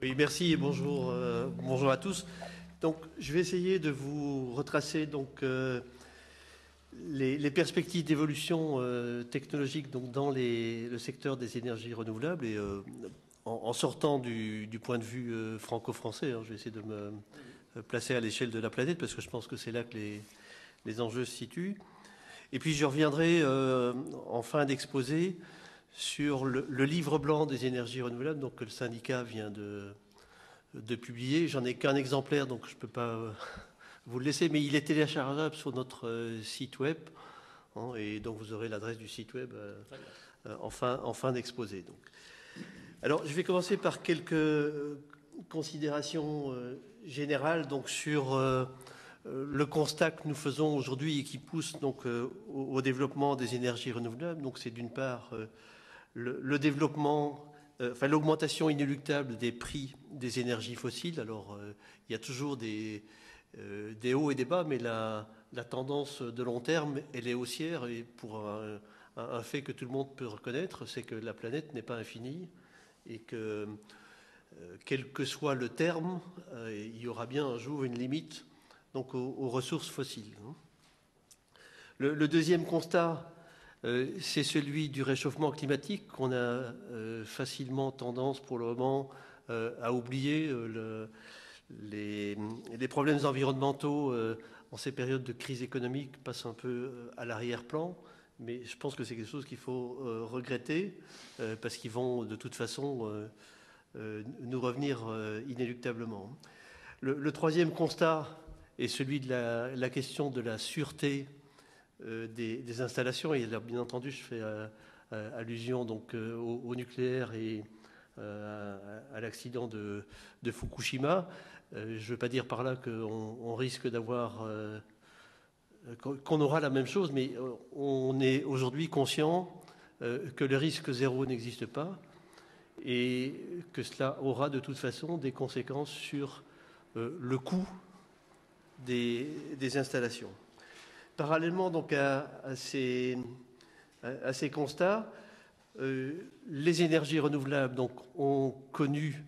Oui, merci et bonjour, bonjour à tous. Donc, je vais essayer de vous retracer les perspectives d'évolution technologique dans le secteur des énergies renouvelables et en sortant du point de vue franco-français. Je vais essayer de me placer à l'échelle de la planète parce que je pense que c'est là que les enjeux se situent. Et puis, je reviendrai en fin d'exposé sur le livre blanc des énergies renouvelables, donc que le syndicat vient de publier. J'en ai qu'un exemplaire, donc je ne peux pas vous le laisser, mais il est téléchargeable sur notre site web, et donc vous aurez l'adresse du site web en fin d'exposé. Alors, je vais commencer par quelques considérations générales sur le constat que nous faisons aujourd'hui et qui pousse au développement des énergies renouvelables. Donc, c'est d'une part le développement, l'augmentation inéluctable des prix des énergies fossiles. Alors, il y a toujours des hauts et des bas, mais la tendance de long terme, elle est haussière, et pour un fait que tout le monde peut reconnaître, c'est que la planète n'est pas infinie et que, quel que soit le terme, il y aura bien un jour une limite aux ressources fossiles. Le deuxième constat, c'est celui du réchauffement climatique qu'on a facilement tendance pour le moment à oublier. Les problèmes environnementaux en ces périodes de crise économique passent un peu à l'arrière-plan, mais je pense que c'est quelque chose qu'il faut regretter parce qu'ils vont de toute façon nous revenir inéluctablement. Le troisième constat est celui de la question de la sûreté des installations, et bien entendu je fais allusion au nucléaire et à l'accident de Fukushima. Je ne veux pas dire par là qu'on risque d'avoir qu'on aura la même chose, mais on est aujourd'hui conscient que le risque zéro n'existe pas et que cela aura de toute façon des conséquences sur le coût des installations. Parallèlement à ces constats, les énergies renouvelables ont connu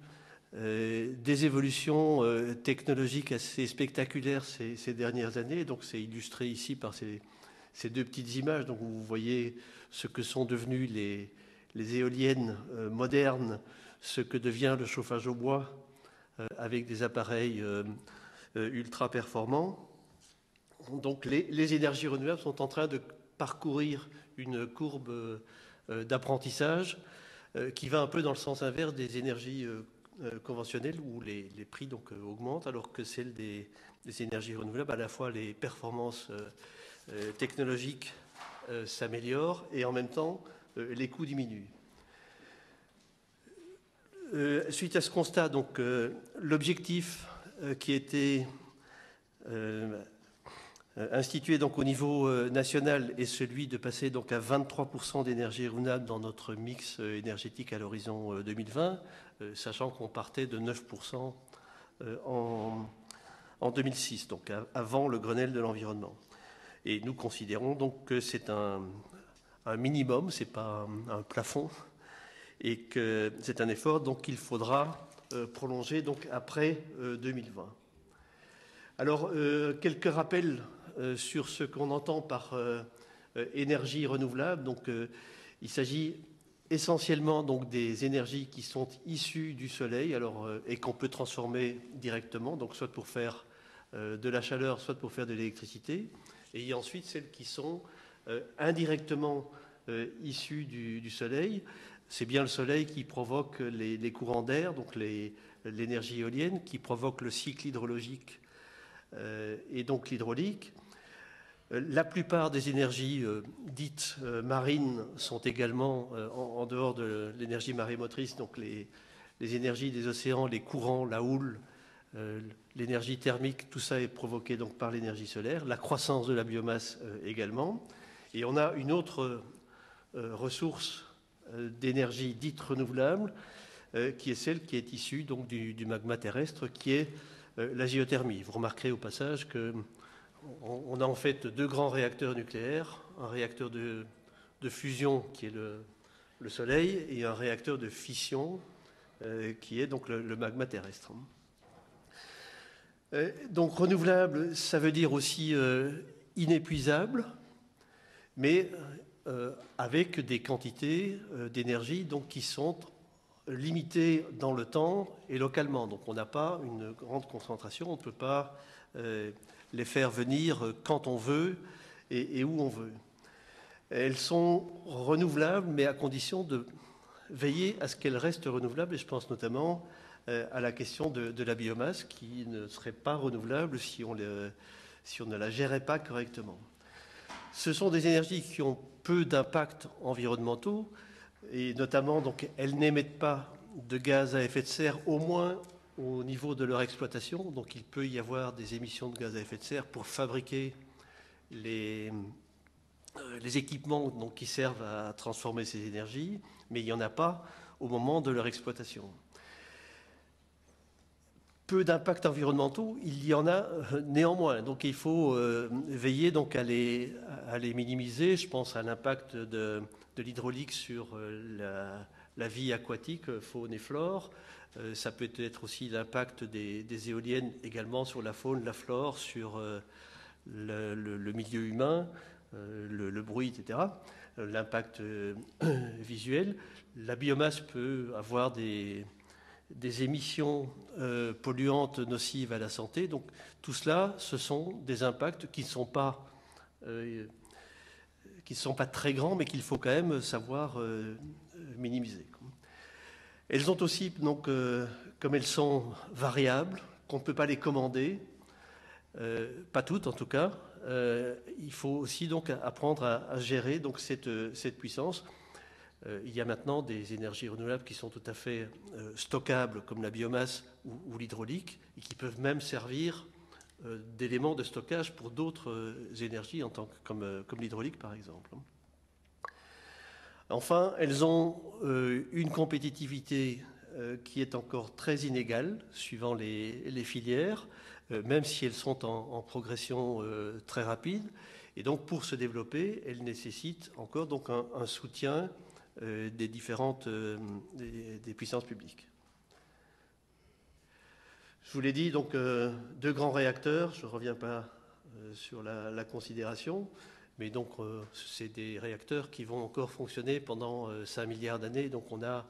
des évolutions technologiques assez spectaculaires ces dernières années. Donc c'est illustré ici par ces deux petites images. Donc vous voyez ce que sont devenues les éoliennes modernes, ce que devient le chauffage au bois avec des appareils ultra performants. Donc les énergies renouvelables sont en train de parcourir une courbe d'apprentissage qui va un peu dans le sens inverse des énergies conventionnelles où les prix augmentent, alors que celles des énergies renouvelables, à la fois les performances technologiques s'améliorent et en même temps les coûts diminuent. Suite à ce constat, l'objectif qui était institué au niveau national est celui de passer à 23% d'énergie renouvelable dans notre mix énergétique à l'horizon 2020, sachant qu'on partait de 9% en 2006, donc avant le Grenelle de l'environnement. Et nous considérons que c'est un minimum, c'est pas un plafond, et que c'est un effort qu'il faudra prolonger après 2020. Alors, quelques rappels sur ce qu'on entend par énergie renouvelable. Il s'agit essentiellement des énergies qui sont issues du soleil et qu'on peut transformer directement, soit pour faire de la chaleur, soit pour faire de l'électricité. Et il y a ensuite celles qui sont indirectement issues du soleil. C'est bien le soleil qui provoque les courants d'air, l'énergie éolienne, qui provoque le cycle hydrologique et donc l'hydraulique. La plupart des énergies dites marines sont également en dehors de l'énergie marémotrice, les énergies des océans, les courants, la houle, l'énergie thermique, tout ça est provoqué par l'énergie solaire, la croissance de la biomasse également. Et on a une autre ressource d'énergie dite renouvelable qui est celle qui est issue du magma terrestre, qui est la géothermie. Vous remarquerez au passage qu'on a en fait deux grands réacteurs nucléaires, un réacteur de fusion qui est le Soleil et un réacteur de fission qui est donc le magma terrestre. Donc renouvelable, ça veut dire aussi inépuisable, mais avec des quantités d'énergie donc, qui sont limitées dans le temps et localement. Donc on n'a pas une grande concentration, on ne peut pas les faire venir quand on veut et où on veut. Elles sont renouvelables, mais à condition de veiller à ce qu'elles restent renouvelables, et je pense notamment à la question de la biomasse qui ne serait pas renouvelable si on ne la gérait pas correctement. Ce sont des énergies qui ont peu d'impacts environnementaux et notamment donc, elles n'émettent pas de gaz à effet de serre, au moins au niveau de leur exploitation. Donc il peut y avoir des émissions de gaz à effet de serre pour fabriquer les équipements donc, qui servent à transformer ces énergies, mais il n'y en a pas au moment de leur exploitation. Peu d'impacts environnementaux, il y en a néanmoins. Donc il faut veiller donc, à les minimiser. Je pense à l'impact de l'hydraulique sur la vie aquatique, faune et flore. Ça peut être aussi l'impact des éoliennes également sur la faune, la flore, sur le milieu humain, le bruit, etc. L'impact visuel. La biomasse peut avoir des émissions polluantes nocives à la santé. Donc tout cela, ce sont des impacts qui ne sont pas très grands, mais qu'il faut quand même savoir minimiser. Elles ont aussi, donc, comme elles sont variables, qu'on ne peut pas les commander, pas toutes en tout cas, il faut aussi donc apprendre à gérer donc, cette puissance. Il y a maintenant des énergies renouvelables qui sont tout à fait stockables, comme la biomasse ou l'hydraulique, et qui peuvent même servir d'éléments de stockage pour d'autres énergies, comme l'hydraulique par exemple. Enfin, elles ont une compétitivité qui est encore très inégale, suivant les filières, même si elles sont en progression très rapide. Et donc, pour se développer, elles nécessitent encore donc, un soutien des différentes des puissances publiques. Je vous l'ai dit, donc deux grands réacteurs, je ne reviens pas sur la considération, mais donc c'est des réacteurs qui vont encore fonctionner pendant 5 milliards d'années, donc on a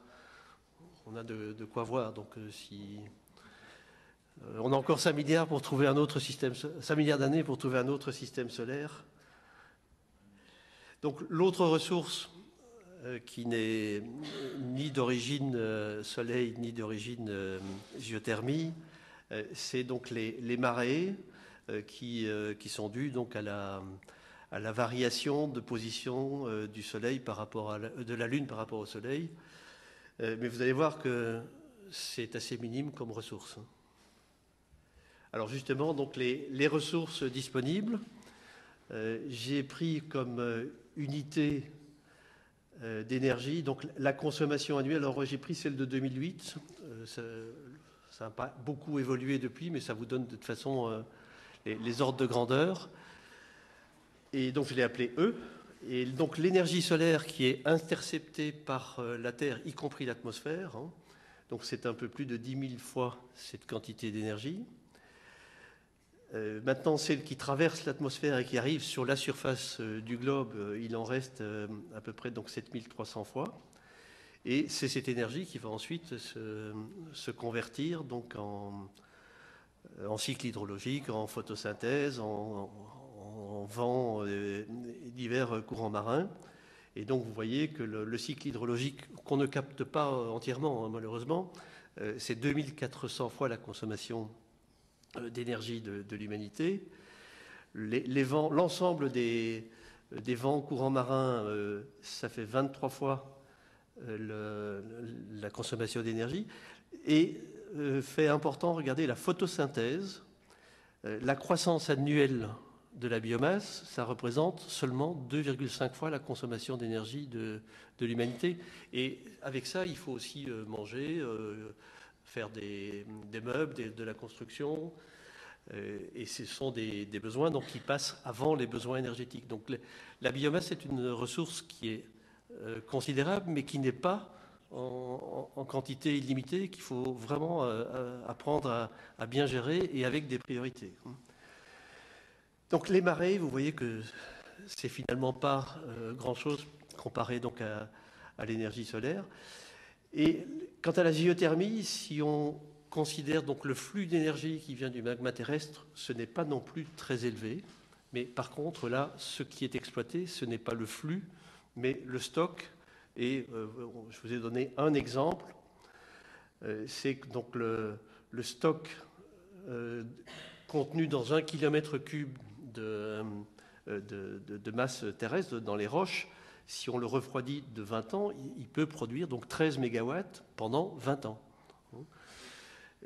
de quoi voir. Donc si on a encore 5 milliards pour trouver un autre système, 5 milliards d'années pour trouver un autre système solaire. Donc l'autre ressource qui n'est ni d'origine soleil ni d'origine géothermie, c'est donc les marées qui sont dues donc à la variation de position du soleil par rapport de la Lune par rapport au soleil. Mais vous allez voir que c'est assez minime comme ressource. Alors justement, donc les ressources disponibles, j'ai pris comme unité d'énergie, donc la consommation annuelle. Alors j'ai pris celle de 2008, ça n'a pas beaucoup évolué depuis, mais ça vous donne de toute façon les ordres de grandeur. Et donc je l'ai appelé E. Et donc l'énergie solaire qui est interceptée par la Terre, y compris l'atmosphère, hein, donc c'est un peu plus de 10 000 fois cette quantité d'énergie. Maintenant, celle qui traverse l'atmosphère et qui arrive sur la surface du globe, il en reste à peu près donc 7300 fois. Et c'est cette énergie qui va ensuite se convertir donc en cycle hydrologique, en photosynthèse, en vent divers courants marins. Et donc vous voyez que le cycle hydrologique, qu'on ne capte pas entièrement hein, malheureusement, c'est 2400 fois la consommation d'énergie de l'humanité. L'ensemble des vents courants marins, ça fait 23 fois la consommation d'énergie. Et fait important, regardez la photosynthèse, la croissance annuelle de la biomasse, ça représente seulement 2,5 fois la consommation d'énergie de l'humanité. Et avec ça, il faut aussi manger, faire des meubles, de la construction, et ce sont des besoins donc, qui passent avant les besoins énergétiques. Donc la biomasse est une ressource qui est considérable, mais qui n'est pas en quantité illimitée qu'il faut vraiment apprendre à bien gérer et avec des priorités. Donc les marées, vous voyez que c'est finalement pas grand-chose comparé donc à l'énergie solaire. Et quant à la géothermie, si on considère donc le flux d'énergie qui vient du magma terrestre, ce n'est pas non plus très élevé. Mais par contre, là, ce qui est exploité, ce n'est pas le flux, mais le stock. Et je vous ai donné un exemple. C'est donc le stock contenu dans 1 km3 de masse terrestre dans les roches. Si on le refroidit de 20 ans, il peut produire donc 13 mégawatts pendant 20 ans.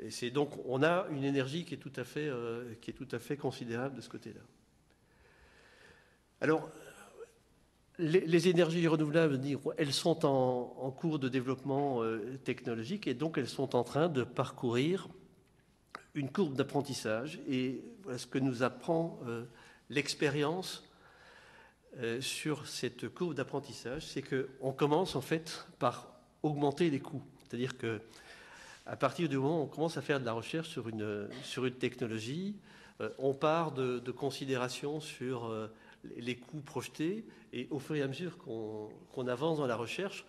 Et c'est donc, on a une énergie qui est tout à fait considérable de ce côté-là. Alors, les énergies renouvelables, elles sont en cours de développement technologique et donc elles sont en train de parcourir une courbe d'apprentissage. Et voilà ce que nous apprend l'expérience sur cette courbe d'apprentissage, c'est qu'on commence en fait par augmenter les coûts. C'est-à-dire que à partir du moment où on commence à faire de la recherche sur une technologie, on part de considérations sur les coûts projetés, et au fur et à mesure qu'on avance dans la recherche,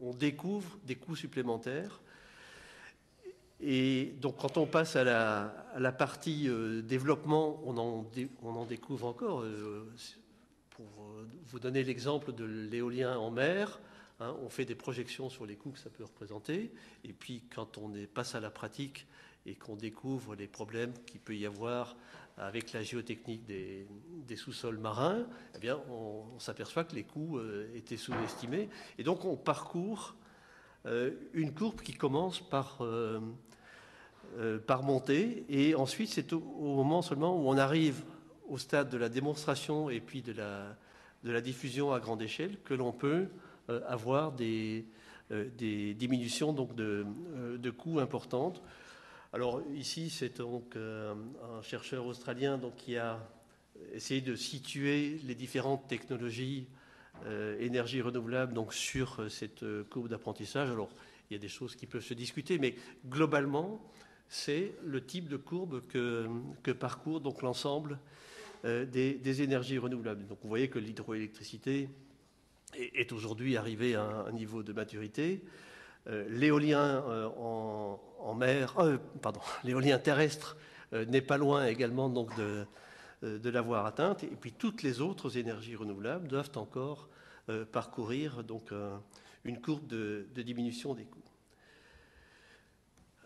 on découvre des coûts supplémentaires. Et donc quand on passe à la partie développement, on en découvre encore. Pour vous donner l'exemple de l'éolien en mer, on fait des projections sur les coûts que ça peut représenter, et puis quand on passe à la pratique et qu'on découvre les problèmes qu'il peut y avoir avec la géotechnique des sous-sols marins, eh bien, on s'aperçoit que les coûts étaient sous-estimés. Et donc, on parcourt une courbe qui commence par monter. Et ensuite, c'est au moment seulement où on arrive au stade de la démonstration et puis de la diffusion à grande échelle que l'on peut avoir des diminutions donc, de coûts importantes. Alors ici, c'est donc un chercheur australien donc, qui a essayé de situer les différentes technologies énergie renouvelable donc, sur cette courbe d'apprentissage. Alors, il y a des choses qui peuvent se discuter, mais globalement, c'est le type de courbe que parcourt donc l'ensemble des énergies renouvelables. Donc, vous voyez que l'hydroélectricité est aujourd'hui arrivée à un niveau de maturité. L'éolien en mer, l'éolien terrestre n'est pas loin également donc de l'avoir atteinte. Et puis toutes les autres énergies renouvelables doivent encore parcourir donc une courbe de diminution des coûts.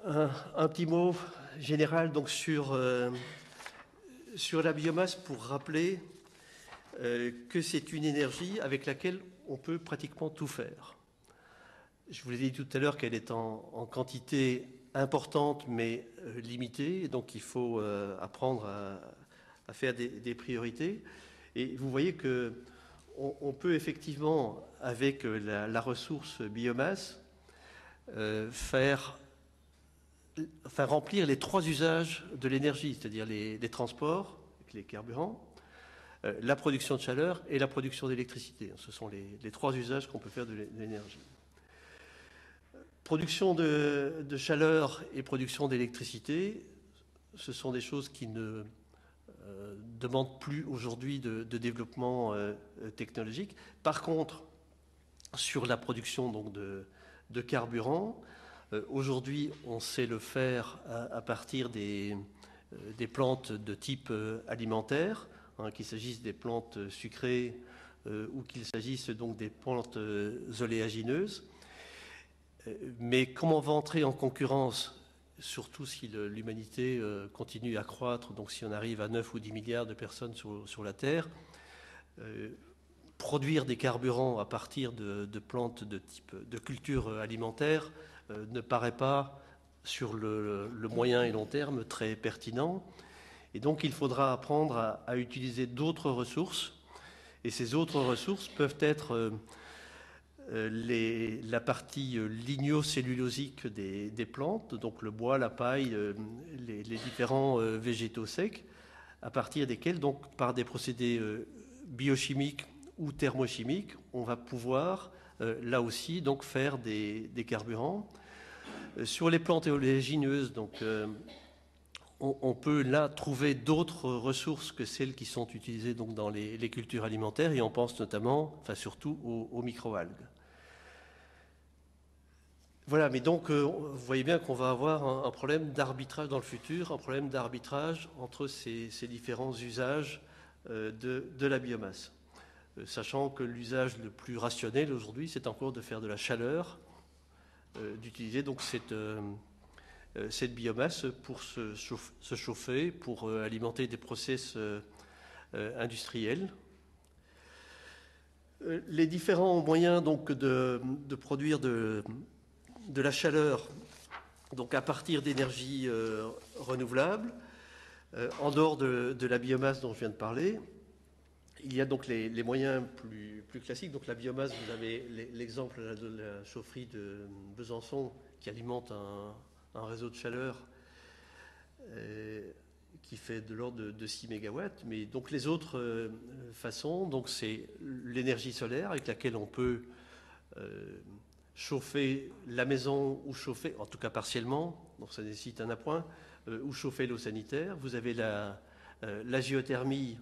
Un petit mot général donc sur la biomasse pour rappeler que c'est une énergie avec laquelle on peut pratiquement tout faire. Je vous l'ai dit tout à l'heure qu'elle est en quantité importante mais limitée, donc il faut apprendre à faire des priorités. Et vous voyez qu'on peut effectivement, avec la ressource biomasse, remplir les 3 usages de l'énergie, c'est-à-dire les transports, avec les carburants, la production de chaleur et la production d'électricité. Ce sont les 3 usages qu'on peut faire de l'énergie. Production de chaleur et production d'électricité, ce sont des choses qui ne demandent plus aujourd'hui de développement technologique. Par contre, sur la production donc, de carburant, aujourd'hui, on sait le faire à partir des plantes de type alimentaire, qu'il s'agisse des plantes sucrées ou qu'il s'agisse donc des plantes oléagineuses. Mais comment on va entrer en concurrence, surtout si l'humanité continue à croître, donc si on arrive à 9 ou 10 milliards de personnes sur la Terre, produire des carburants à partir de plantes de type de culture alimentaire ne paraît pas, sur le moyen et long terme, très pertinent. Et donc il faudra apprendre à utiliser d'autres ressources. Et ces autres ressources peuvent être la partie lignocellulosique des plantes, donc le bois, la paille, les différents végétaux secs, à partir desquels, donc, par des procédés biochimiques ou thermochimiques, on va pouvoir, là aussi, donc faire des carburants. Sur les plantes éoligineuses, donc, on peut là trouver d'autres ressources que celles qui sont utilisées donc, dans les cultures alimentaires, et on pense notamment, enfin surtout, aux microalgues. Voilà, mais donc vous voyez bien qu'on va avoir un problème d'arbitrage dans le futur, un problème d'arbitrage entre ces différents usages de la biomasse. Sachant que l'usage le plus rationnel aujourd'hui, c'est encore de faire de la chaleur, d'utiliser donc cette biomasse pour se chauffer, pour alimenter des process industriels. Les différents moyens donc, de produire de la chaleur donc à partir d'énergies renouvelables, en dehors de la biomasse dont je viens de parler, il y a donc les moyens plus classiques. Donc la biomasse, vous avez l'exemple de la chaufferie de Besançon qui alimente un réseau de chaleur qui fait de l'ordre de 6 MW. Mais donc les autres façons, donc c'est l'énergie solaire avec laquelle on peut chauffer la maison ou chauffer, en tout cas partiellement, donc ça nécessite un appoint, ou chauffer l'eau sanitaire. Vous avez la géothermie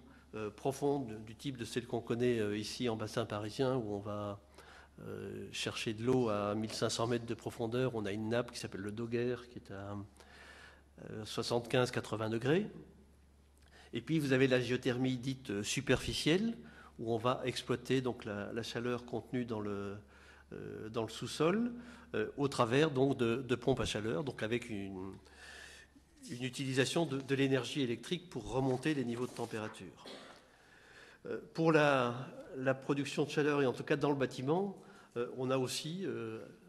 profonde du type de celle qu'on connaît ici en bassin parisien où on va chercher de l'eau à 1500 mètres de profondeur. On a une nappe qui s'appelle le Dogger qui est à 75-80 degrés. Et puis vous avez la géothermie dite superficielle où on va exploiter donc la chaleur contenue dans le sous-sol au travers donc de pompes à chaleur, donc avec une utilisation de l'énergie électrique pour remonter les niveaux de température. Pour la production de chaleur, et en tout cas dans le bâtiment, on a aussi,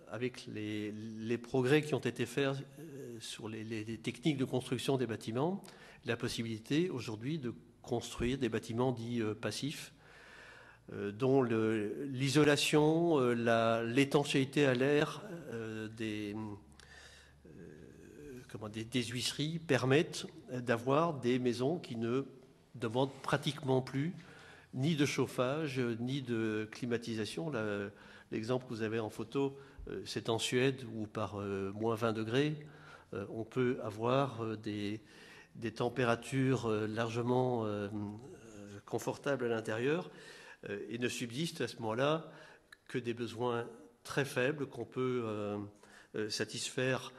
avec les progrès qui ont été faits sur les techniques de construction des bâtiments, la possibilité aujourd'hui de construire des bâtiments dits passifs, dont l'isolation, l'étanchéité à l'air des huisseries permettent d'avoir des maisons qui ne demandent pratiquement plus ni de chauffage, ni de climatisation. L'exemple que vous avez en photo, c'est en Suède où par moins 20 degrés, on peut avoir des températures largement confortables à l'intérieur et ne subsiste à ce moment-là que des besoins très faibles qu'on peut satisfaire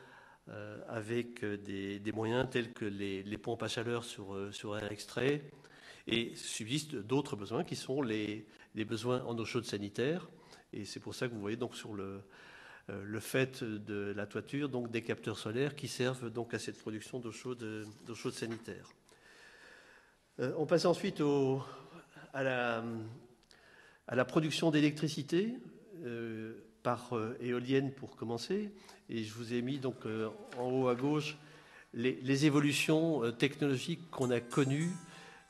avec des moyens tels que les pompes à chaleur sur air extrait. Et subsistent d'autres besoins qui sont les besoins en eau chaude sanitaire. Et c'est pour ça que vous voyez donc sur le fait de la toiture donc des capteurs solaires qui servent donc à cette production d'eau chaude sanitaire. On passe ensuite à la production d'électricité par éolienne pour commencer. Et je vous ai mis donc en haut à gauche les évolutions technologiques qu'on a connues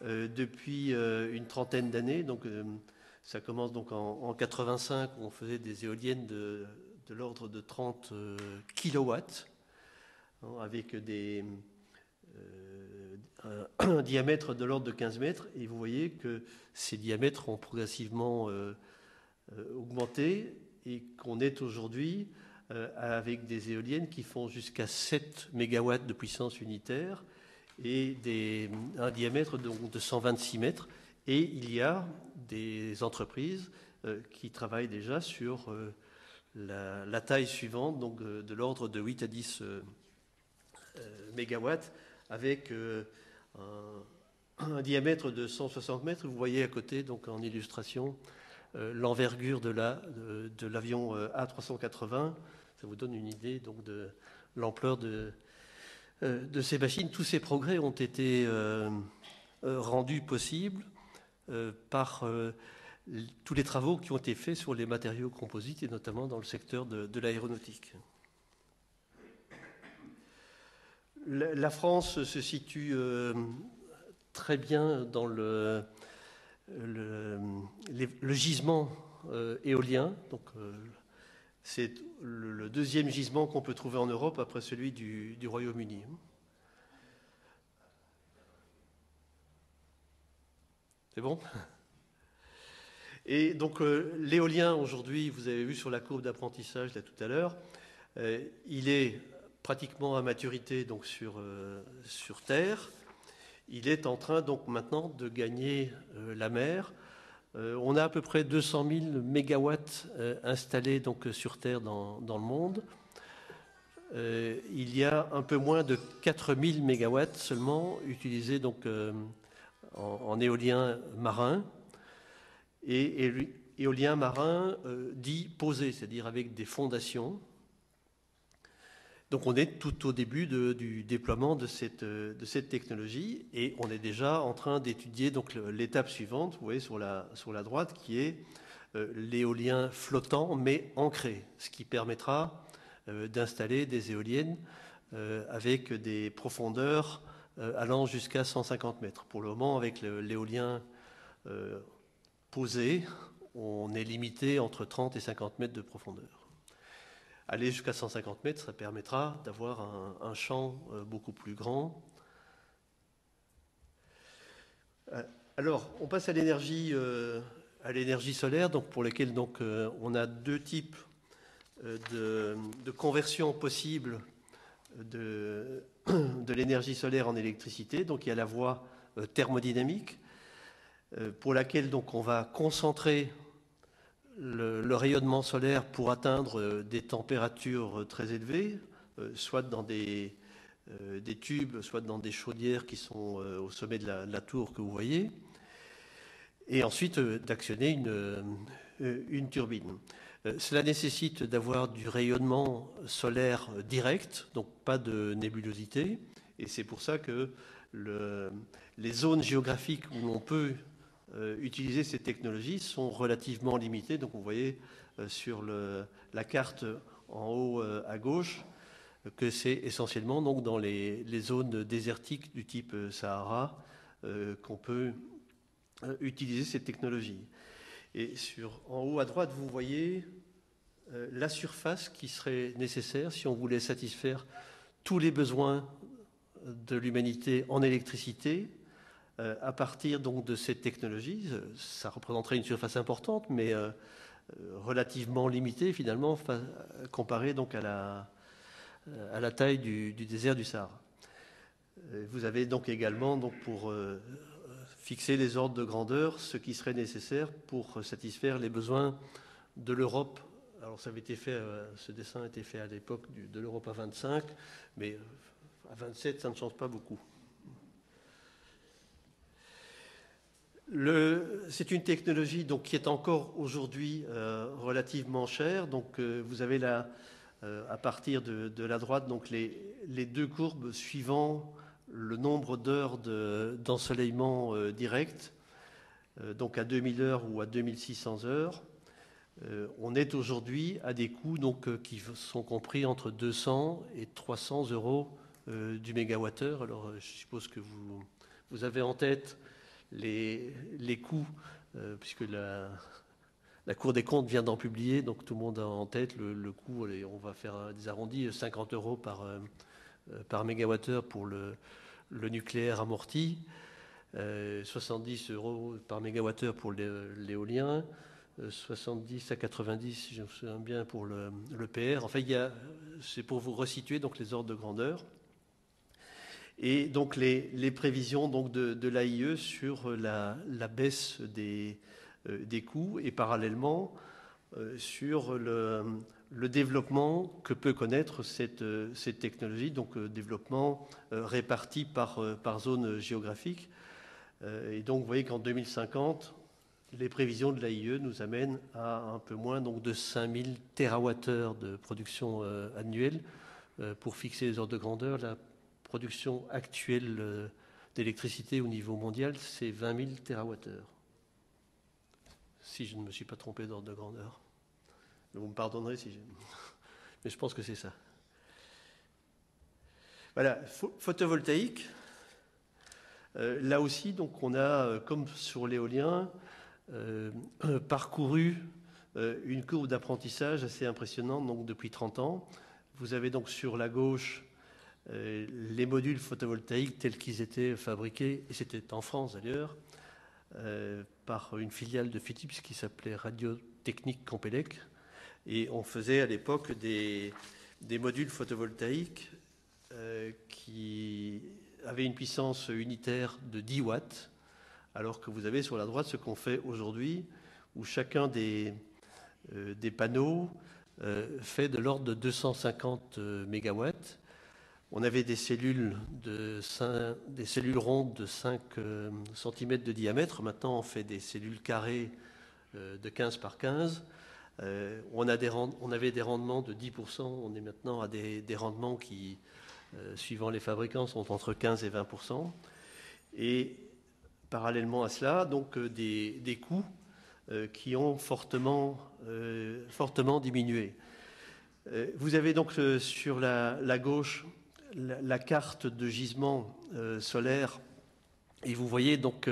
depuis une trentaine d'années. Donc ça commence donc en 85 où on faisait des éoliennes de l'ordre de 30 kilowatts avec un diamètre de l'ordre de 15 mètres. Et vous voyez que ces diamètres ont progressivement augmenté et qu'on est aujourd'hui avec des éoliennes qui font jusqu'à 7 mégawatts de puissance unitaire et un diamètre de 126 mètres. Et il y a des entreprises qui travaillent déjà sur la taille suivante, donc de l'ordre de 8 à 10 mégawatts, avec un diamètre de 160 mètres. Vous voyez à côté, donc en illustration, l'envergure de l'avion A380. Ça vous donne une idée donc, de l'ampleur de ces machines. Tous ces progrès ont été rendus possibles par tous les travaux qui ont été faits sur les matériaux composites et notamment dans le secteur de l'aéronautique. La France se situe très bien dans le gisement éolien. Donc, c'est le deuxième gisement qu'on peut trouver en Europe après celui du Royaume-Uni. C'est bon ? Et donc l'éolien aujourd'hui, vous avez vu sur la courbe d'apprentissage là tout à l'heure, il est pratiquement à maturité donc sur Terre. Il est en train donc maintenant de gagner la mer. On a à peu près 200 000 mégawatts installés donc sur Terre dans le monde. Il y a un peu moins de 4000 mégawatts seulement utilisés donc en éolien marin. Et éolien marin dit posé, c'est-à-dire avec des fondations. Donc on est tout au début du déploiement de cette technologie et on est déjà en train d'étudier donc l'étape suivante, vous voyez sur la droite, qui est l'éolien flottant mais ancré, ce qui permettra d'installer des éoliennes avec des profondeurs allant jusqu'à 150 mètres. Pour le moment, avec l'éolien posé, on est limité entre 30 et 50 mètres de profondeur. Aller jusqu'à 150 mètres, ça permettra d'avoir un champ beaucoup plus grand. Alors, on passe à l'énergie solaire, donc pour laquelle donc, on a deux types de conversion possible de l'énergie solaire en électricité. Donc, il y a la voie thermodynamique, pour laquelle donc, on va concentrer le rayonnement solaire pour atteindre des températures très élevées, soit dans des tubes, soit dans des chaudières qui sont au sommet de la tour que vous voyez, et ensuite d'actionner une turbine. Cela nécessite d'avoir du rayonnement solaire direct, donc pas de nébulosité, et c'est pour ça que les zones géographiques où l'on peut utiliser ces technologies sont relativement limitées. Donc vous voyez sur la carte en haut à gauche que c'est essentiellement donc, dans les zones désertiques du type Sahara qu'on peut utiliser ces technologies. Et en haut à droite, vous voyez la surface qui serait nécessaire si on voulait satisfaire tous les besoins de l'humanité en électricité à partir donc de cette technologie. Ça représenterait une surface importante, mais relativement limitée finalement, comparée donc à la taille du désert du Sahara. Vous avez donc également, donc, pour fixer les ordres de grandeur, ce qui serait nécessaire pour satisfaire les besoins de l'Europe. Alors ça avait été fait, ce dessin a été fait à l'époque de l'Europe à 25, mais à 27, ça ne change pas beaucoup. C'est une technologie donc, qui est encore aujourd'hui relativement chère. Donc, vous avez là, à partir de la droite, donc, les deux courbes suivant le nombre d'heures d'ensoleillement direct, donc à 2000 heures ou à 2600 heures. On est aujourd'hui à des coûts donc, qui sont compris entre 200 et 300 euros du mégawattheure. Alors, je suppose que vous avez en tête les coûts, puisque la Cour des comptes vient d'en publier, donc tout le monde a en tête le coût. On va faire des arrondis, 50 euros par mégawattheure pour le nucléaire amorti, 70 euros par mégawattheure pour l'éolien, 70 à 90, si je me souviens bien, pour le PR. Enfin, c'est pour vous resituer donc, les ordres de grandeur. Et donc les prévisions donc, de l'AIE sur la baisse des coûts et parallèlement sur le développement que peut connaître cette technologie, donc développement réparti par zone géographique. Et donc vous voyez qu'en 2050, les prévisions de l'AIE nous amènent à un peu moins donc, de 5000 TWh de production annuelle. Pour fixer les ordres de grandeur, la production actuelle d'électricité au niveau mondial, c'est 20 000 TWh. Si je ne me suis pas trompé d'ordre de grandeur. Vous me pardonnerez si mais je pense que c'est ça. Voilà, photovoltaïque. Là aussi, donc, on a, comme sur l'éolien, parcouru une courbe d'apprentissage assez impressionnante donc, depuis 30 ans. Vous avez donc sur la gauche les modules photovoltaïques tels qu'ils étaient fabriqués, et c'était en France d'ailleurs, par une filiale de Philips qui s'appelait Radiotechnique Campélec. Et on faisait à l'époque des modules photovoltaïques qui avaient une puissance unitaire de 10 watts, alors que vous avez sur la droite ce qu'on fait aujourd'hui, où chacun des panneaux fait de l'ordre de 250 mégawatts. On avait des cellules rondes de 5 cm de diamètre. Maintenant, on fait des cellules carrées de 15 par 15. On avait des rendements de 10%. On est maintenant à des rendements qui, suivant les fabricants, sont entre 15 et 20%. Et parallèlement à cela, donc des coûts qui ont fortement diminué. Vous avez donc sur la gauche la carte de gisement solaire, et vous voyez donc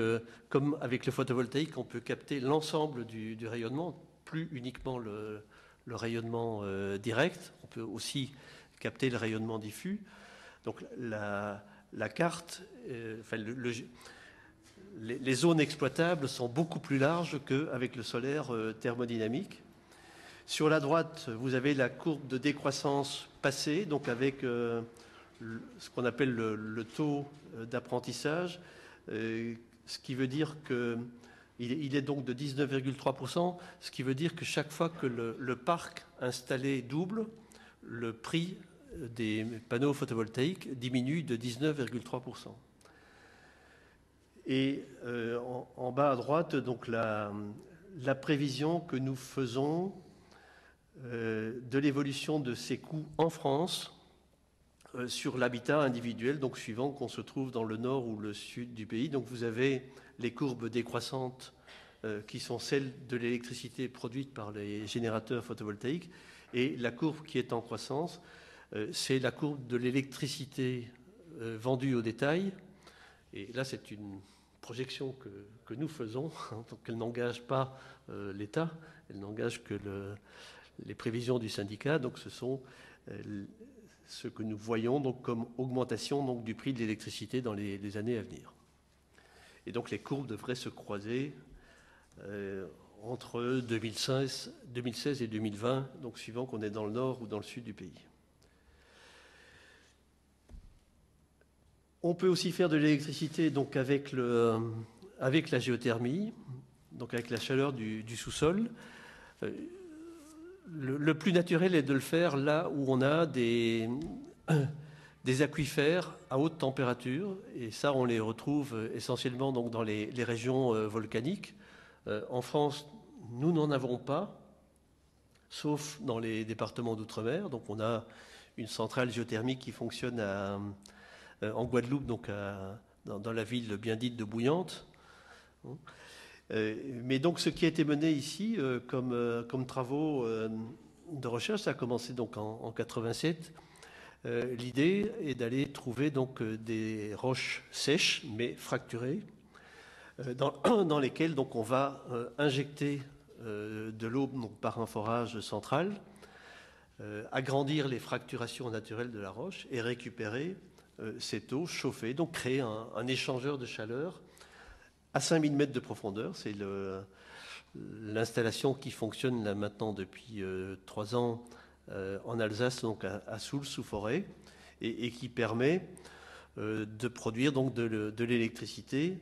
comme avec le photovoltaïque, on peut capter l'ensemble du rayonnement, plus uniquement le rayonnement direct, on peut aussi capter le rayonnement diffus. Donc la carte, les zones exploitables sont beaucoup plus larges qu'avec le solaire thermodynamique. Sur la droite, vous avez la courbe de décroissance passée, donc avec ce qu'on appelle le taux d'apprentissage, ce qui veut dire qu'il est donc de 19,3%, ce qui veut dire que chaque fois que le parc installé double, le prix des panneaux photovoltaïques diminue de 19,3%. Et en bas à droite, donc la prévision que nous faisons de l'évolution de ces coûts en France sur l'habitat individuel, donc suivant qu'on se trouve dans le nord ou le sud du pays. Donc vous avez les courbes décroissantes qui sont celles de l'électricité produite par les générateurs photovoltaïques, et la courbe qui est en croissance, c'est la courbe de l'électricité vendue au détail. Et là, c'est une projection que nous faisons, hein, donc elle n'engage pas l'État, elle n'engage que les prévisions du syndicat. Donc ce sont ce que nous voyons donc comme augmentation donc du prix de l'électricité dans les années à venir. Et donc les courbes devraient se croiser entre 2016 et 2020, donc suivant qu'on est dans le nord ou dans le sud du pays. On peut aussi faire de l'électricité donc avec la géothermie, donc avec la chaleur du sous-sol. Le plus naturel est de le faire là où on a des aquifères à haute température, et ça on les retrouve essentiellement donc dans les régions volcaniques. En France, nous n'en avons pas, sauf dans les départements d'outre-mer. Donc on a une centrale géothermique qui fonctionne en Guadeloupe, donc dans la ville bien dite de Bouillante. Mais donc ce qui a été mené ici comme travaux de recherche, ça a commencé donc en 87. L'idée est d'aller trouver donc des roches sèches mais fracturées, dans lesquelles donc on va injecter de l'eau donc par un forage central, agrandir les fracturations naturelles de la roche et récupérer cette eau chauffée, donc créer un échangeur de chaleur à 5000 mètres de profondeur. C'est l'installation qui fonctionne là maintenant depuis 3 ans en Alsace, donc à Soultz sous Forêt, et qui permet de produire donc de l'électricité,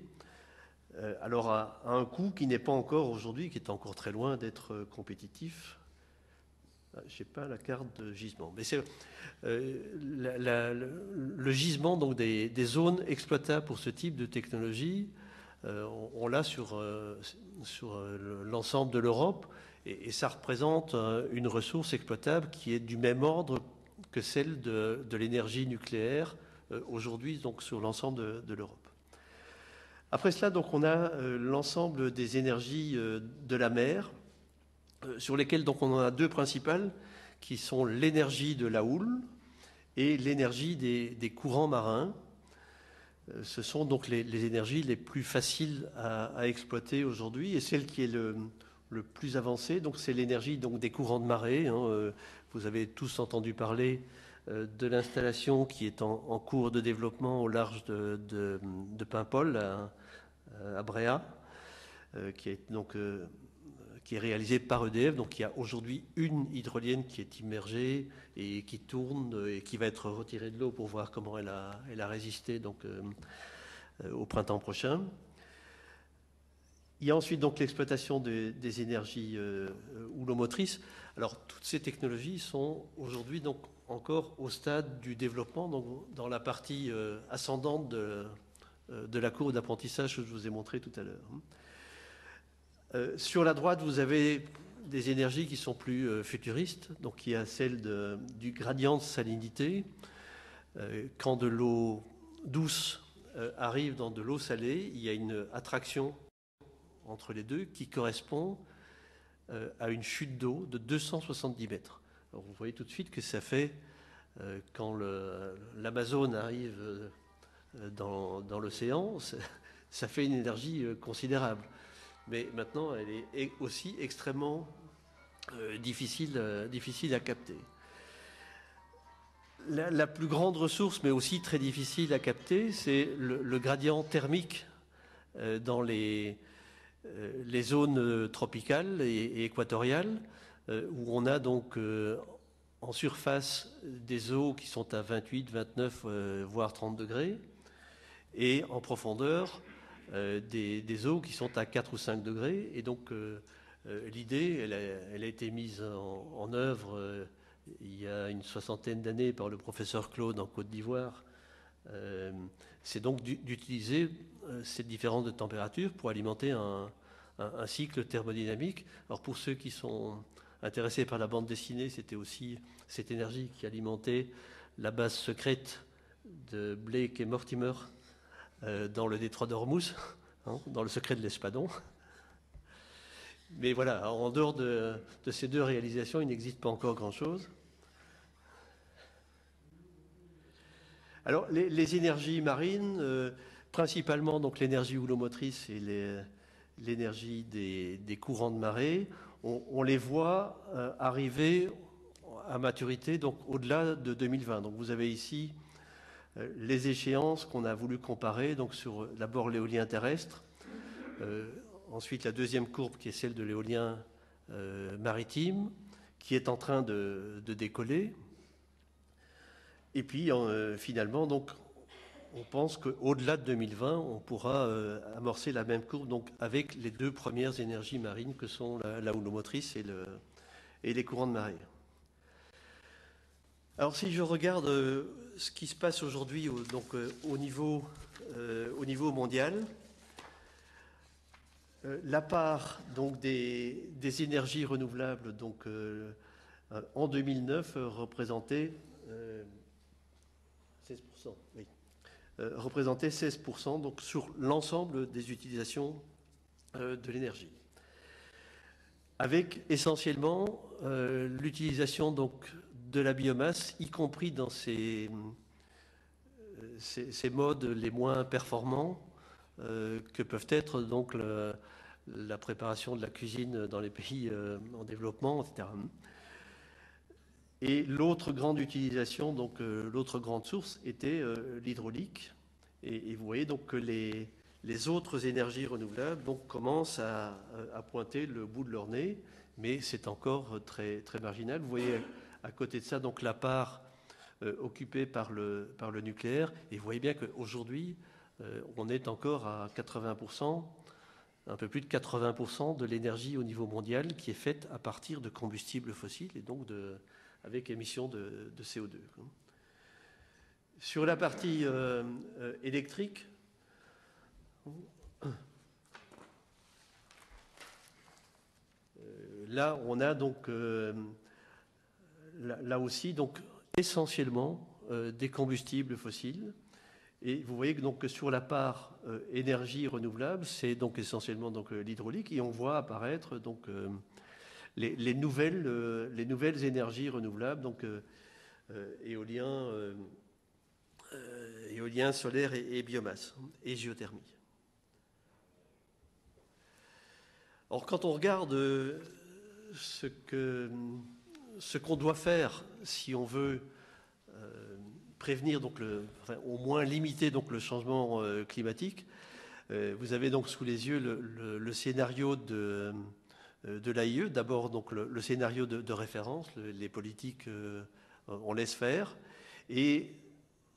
alors à un coût qui n'est pas encore aujourd'hui, qui est encore très loin d'être compétitif. Je n'ai pas la carte de gisement, mais c'est le gisement donc des zones exploitables pour ce type de technologie. On l'a sur l'ensemble de l'Europe, et ça représente une ressource exploitable qui est du même ordre que celle de l'énergie nucléaire aujourd'hui, donc sur l'ensemble de l'Europe. Après cela, donc, on a l'ensemble des énergies de la mer, sur lesquelles donc, on en a 2 principales, qui sont l'énergie de la houle et l'énergie des courants marins. Ce sont donc les énergies les plus faciles à exploiter aujourd'hui, et celle qui est le plus avancée, donc c'est l'énergie donc des courants de marée. Vous avez tous entendu parler de l'installation qui est en cours de développement au large de Paimpol, à Bréa. qui est réalisée par EDF. Donc il y a aujourd'hui une hydrolienne qui est immergée et qui tourne et qui va être retirée de l'eau pour voir comment elle a résisté donc, au printemps prochain. Il y a ensuite donc l'exploitation des énergies houlomotrices. Alors toutes ces technologies sont aujourd'hui donc encore au stade du développement, donc dans la partie ascendante de la courbe d'apprentissage que je vous ai montré tout à l'heure. Sur la droite, vous avez des énergies qui sont plus futuristes. Donc il y a celle du gradient de salinité. Quand de l'eau douce arrive dans de l'eau salée, il y a une attraction entre les deux qui correspond à une chute d'eau de 270 mètres. Alors vous voyez tout de suite que ça fait, quand l'Amazone arrive dans l'océan, ça fait une énergie considérable. Mais maintenant, elle est aussi extrêmement difficile à capter. La plus grande ressource, mais aussi très difficile à capter, c'est le gradient thermique dans les zones tropicales et équatoriales, où on a donc en surface des eaux qui sont à 28, 29, voire 30 degrés, et en profondeur des eaux qui sont à 4 ou 5 degrés. Et donc l'idée, elle a été mise en œuvre il y a une soixantaine d'années par le professeur Claude en Côte d'Ivoire. C'est donc d'utiliser cette différence de température pour alimenter un cycle thermodynamique. Alors pour ceux qui sont intéressés par la bande dessinée, c'était aussi cette énergie qui alimentait la base secrète de Blake et Mortimer dans le détroit d'Ormuz, hein, dans le secret de l'Espadon. Mais voilà, en dehors de ces deux réalisations, il n'existe pas encore grand-chose. Alors, les énergies marines, principalement donc l'énergie houlomotrice et l'énergie des courants de marée, on les voit arriver à maturité donc au-delà de 2020. Donc vous avez ici les échéances qu'on a voulu comparer, donc sur d'abord l'éolien terrestre, ensuite la deuxième courbe qui est celle de l'éolien maritime, qui est en train de décoller. Et puis finalement, donc, on pense qu'au-delà de 2020, on pourra amorcer la même courbe donc, avec les deux premières énergies marines que sont la houlomotrice et les courants de marée. Alors si je regarde ce qui se passe aujourd'hui au niveau mondial, la part donc, des énergies renouvelables donc, en 2009 représentait 16%, oui. Représentait 16% donc, sur l'ensemble des utilisations de l'énergie. Avec essentiellement l'utilisation donc, de la biomasse, y compris dans ces modes les moins performants que peuvent être donc la préparation de la cuisine dans les pays en développement, etc. Et l'autre grande utilisation, donc l'autre grande source, était l'hydraulique. Et vous voyez donc que les autres énergies renouvelables donc, commencent à pointer le bout de leur nez, mais c'est encore très, très marginal. Vous voyez à côté de ça donc, la part occupée par le nucléaire. Et vous voyez bien qu'aujourd'hui, on est encore à 80%, un peu plus de 80% de l'énergie au niveau mondial qui est faite à partir de combustibles fossiles et donc avec émission de CO2. Sur la partie électrique, là on a donc là aussi donc essentiellement des combustibles fossiles. Et vous voyez que, donc, sur la part énergie renouvelable, c'est donc essentiellement donc, l'hydraulique, et on voit apparaître donc, les nouvelles énergies renouvelables, donc éolien, solaire et biomasse, et géothermie. Alors quand on regarde ce qu'on doit faire si on veut prévenir, donc au moins limiter donc, le changement climatique, Vous avez donc sous les yeux le scénario de l'AIE. D'abord, donc le scénario de référence, les politiques, on laisse faire. Et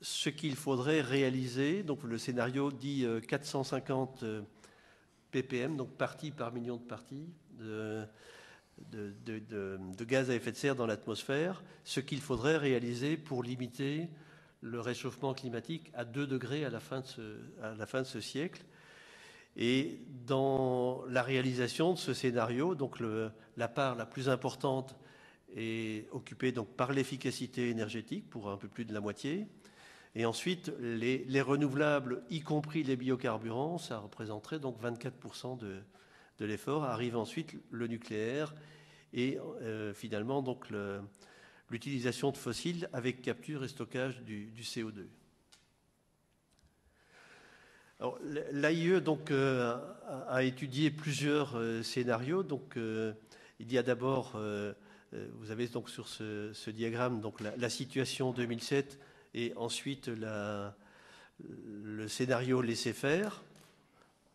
ce qu'il faudrait réaliser, donc le scénario dit 450 ppm, donc parties par million de parties de gaz à effet de serre dans l'atmosphère, ce qu'il faudrait réaliser pour limiter le réchauffement climatique à 2 degrés à la fin de ce siècle. Et dans la réalisation de ce scénario, donc la part la plus importante est occupée donc par l'efficacité énergétique pour un peu plus de la moitié. Et ensuite, les renouvelables, y compris les biocarburants, ça représenterait donc 24% de l'effort. Arrive ensuite le nucléaire et finalement donc l'utilisation de fossiles avec capture et stockage du CO2. L'AIE donc a étudié plusieurs scénarios. Donc il y a d'abord, vous avez donc sur ce diagramme donc la situation 2007 et ensuite le scénario laisser-faire.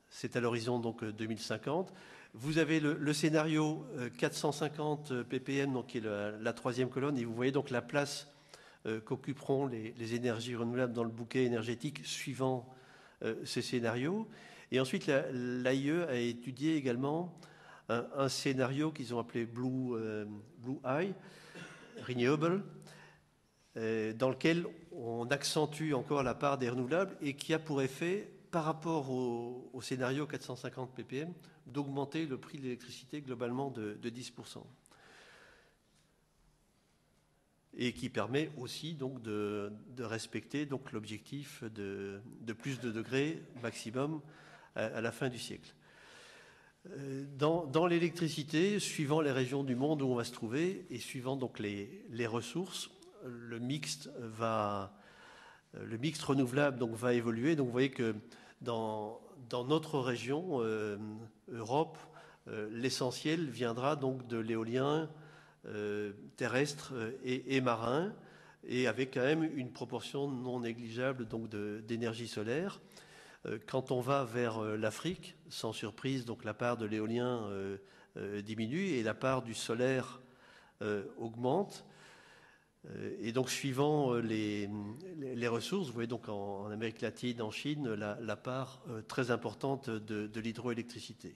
C'est à l'horizon donc 2050. Vous avez le scénario 450 ppm, donc qui est la troisième colonne, et vous voyez donc la place qu'occuperont les énergies renouvelables dans le bouquet énergétique suivant ce scénario. Et ensuite, l'AIE a étudié également un scénario qu'ils ont appelé Blue Eye, Renewable, dans lequel on accentue encore la part des renouvelables et qui a pour effet, par rapport au scénario 450 ppm, d'augmenter le prix de l'électricité globalement de 10%. Et qui permet aussi donc de respecter donc l'objectif de plus de degrés maximum à la fin du siècle. Dans l'électricité, suivant les régions du monde où on va se trouver et suivant donc les ressources, le mixte renouvelable donc va évoluer. Donc vous voyez que dans notre région, Europe, l'essentiel viendra donc de l'éolien terrestre et marin, et avec quand même une proportion non négligeable donc d'énergie solaire. Quand on va vers l'Afrique, sans surprise, donc la part de l'éolien diminue et la part du solaire augmente. Et donc suivant les ressources, vous voyez donc en Amérique latine, en Chine, la part très importante de l'hydroélectricité.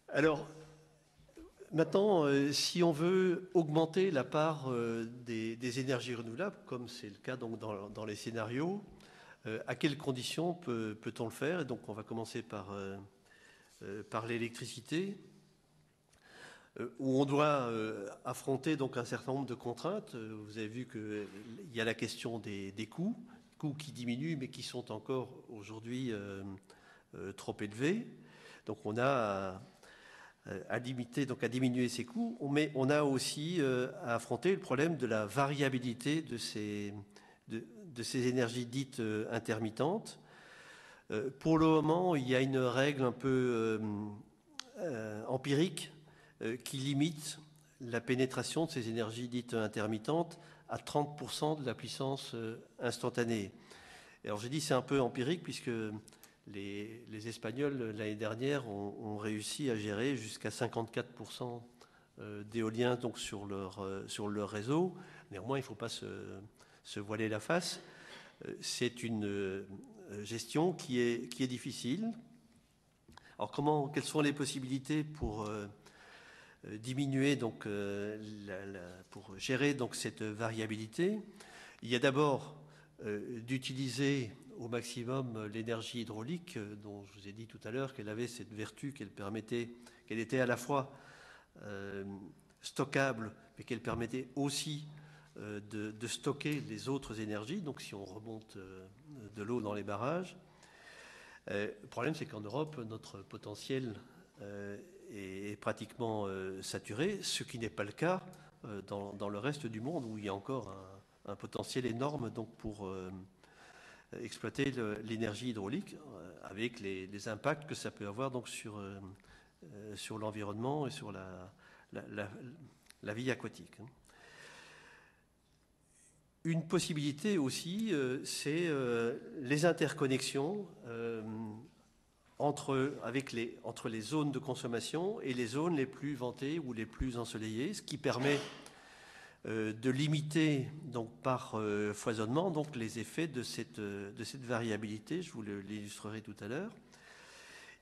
Alors, maintenant, si on veut augmenter la part des énergies renouvelables, comme c'est le cas donc dans les scénarios, à quelles conditions peut-on le faire? Et donc on va commencer par l'électricité, où on doit affronter donc un certain nombre de contraintes. Vous avez vu qu'il y a la question des coûts qui diminuent, mais qui sont encore aujourd'hui trop élevés. Donc on a à diminuer ces coûts, mais on a aussi à affronter le problème de la variabilité de ces énergies dites intermittentes. Pour le moment, il y a une règle un peu empirique qui limite la pénétration de ces énergies dites intermittentes à 30% de la puissance instantanée. Alors j'ai dit c'est un peu empirique puisque les Espagnols, l'année dernière, ont réussi à gérer jusqu'à 54% d'éolien donc sur leur réseau. Néanmoins, il ne faut pas se voiler la face. C'est une gestion qui est difficile. Alors, quelles sont les possibilités pour diminuer, donc, pour gérer donc, cette variabilité? Il y a d'abord d'utiliser au maximum l'énergie hydraulique, dont je vous ai dit tout à l'heure qu'elle avait cette vertu qu'elle était à la fois stockable, mais qu'elle permettait aussi de stocker les autres énergies, donc si on remonte de l'eau dans les barrages. Le problème, c'est qu'en Europe, notre potentiel est pratiquement saturé, ce qui n'est pas le cas dans le reste du monde, où il y a encore un potentiel énorme donc, pour exploiter l'énergie hydraulique, avec les impacts que ça peut avoir donc, sur l'environnement et sur la vie aquatique. Une possibilité aussi, c'est les interconnexions entre les zones de consommation et les zones les plus ventées ou les plus ensoleillées, ce qui permet de limiter donc, par foisonnement donc, les effets de cette variabilité. Je vous l'illustrerai tout à l'heure.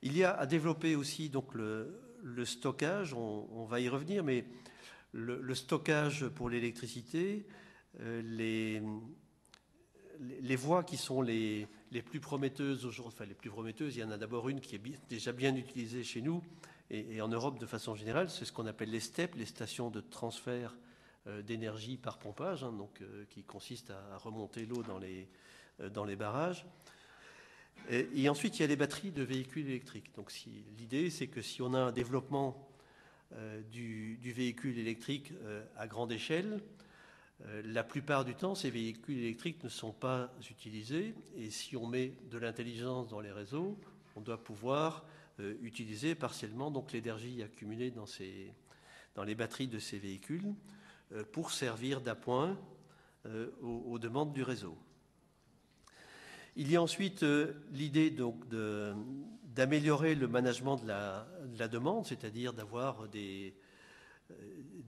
Il y a à développer aussi donc, le stockage, on va y revenir, mais le stockage pour l'électricité, les voies qui sont les plus prometteuses aujourd'hui, enfin les plus prometteuses, il y en a d'abord une qui est déjà bien utilisée chez nous et en Europe de façon générale, c'est ce qu'on appelle les STEP, les stations de transfert d'énergie par pompage, hein, donc, qui consiste à remonter l'eau dans les barrages. Et ensuite, il y a les batteries de véhicules électriques. Donc l'idée, c'est que si on a un développement du véhicule électrique à grande échelle, la plupart du temps, ces véhicules électriques ne sont pas utilisés. Et si on met de l'intelligence dans les réseaux, on doit pouvoir utiliser partiellement donc, l'énergie accumulée dans les batteries de ces véhicules pour servir d'appoint aux demandes du réseau. Il y a ensuite l'idée donc d'améliorer le management de la demande, c'est-à-dire d'avoir des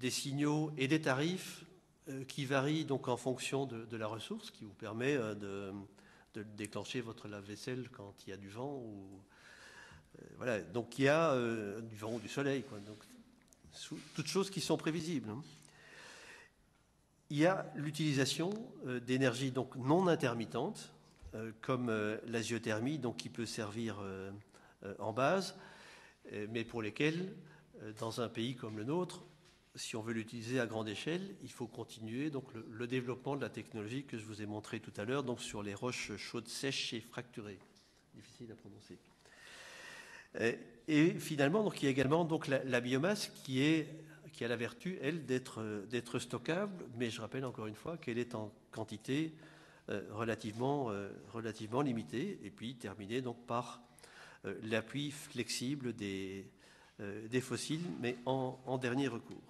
signaux et des tarifs qui varient donc en fonction de la ressource, qui vous permet de déclencher votre lave-vaisselle quand il y a du vent ou voilà. Donc il y a du vent ou du soleil, quoi. Donc toutes choses qui sont prévisibles. Hein. Il y a l'utilisation d'énergie donc non intermittente, comme la géothermie, donc qui peut servir en base, mais pour lesquelles, dans un pays comme le nôtre, si on veut l'utiliser à grande échelle, il faut continuer donc le développement de la technologie que je vous ai montré tout à l'heure, donc sur les roches chaudes sèches et fracturées. Difficile à prononcer. Et finalement, donc, il y a également donc, la biomasse qui a la vertu, elle, d'être stockable, mais je rappelle encore une fois qu'elle est en quantité relativement limitée, et puis terminée donc, par l'appui flexible des fossiles, mais en dernier recours.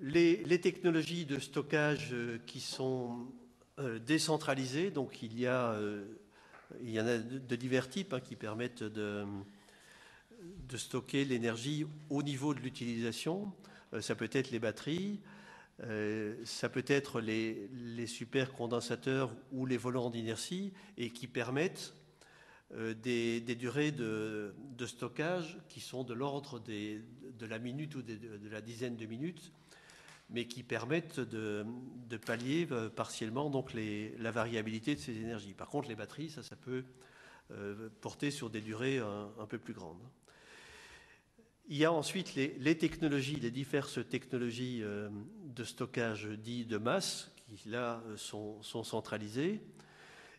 Les technologies de stockage qui sont décentralisées, donc il y en a de divers types hein, qui permettent de stocker l'énergie au niveau de l'utilisation. Ça peut être les batteries, ça peut être les supercondensateurs ou les volants d'inertie et qui permettent des durées de stockage qui sont de l'ordre de la minute ou de la dizaine de minutes, mais qui permettent de pallier partiellement donc la variabilité de ces énergies. Par contre, les batteries, ça peut porter sur des durées un peu plus grandes. Il y a ensuite les technologies, les diverses technologies de stockage dit de masse, qui là sont centralisées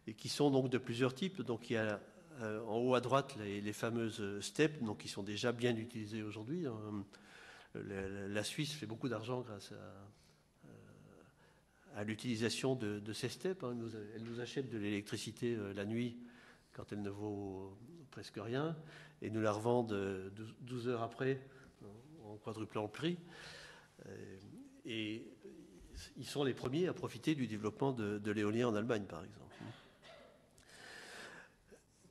et qui sont donc de plusieurs types. Donc il y a en haut à droite les fameuses STEP, donc qui sont déjà bien utilisées aujourd'hui. La Suisse fait beaucoup d'argent grâce à l'utilisation de ces STEP. Hein. Elle nous achète de l'électricité la nuit quand elle ne vaut presque rien, et nous la revendent 12 heures après en quadruplant le prix. Et ils sont les premiers à profiter du développement de l'éolien en Allemagne, par exemple.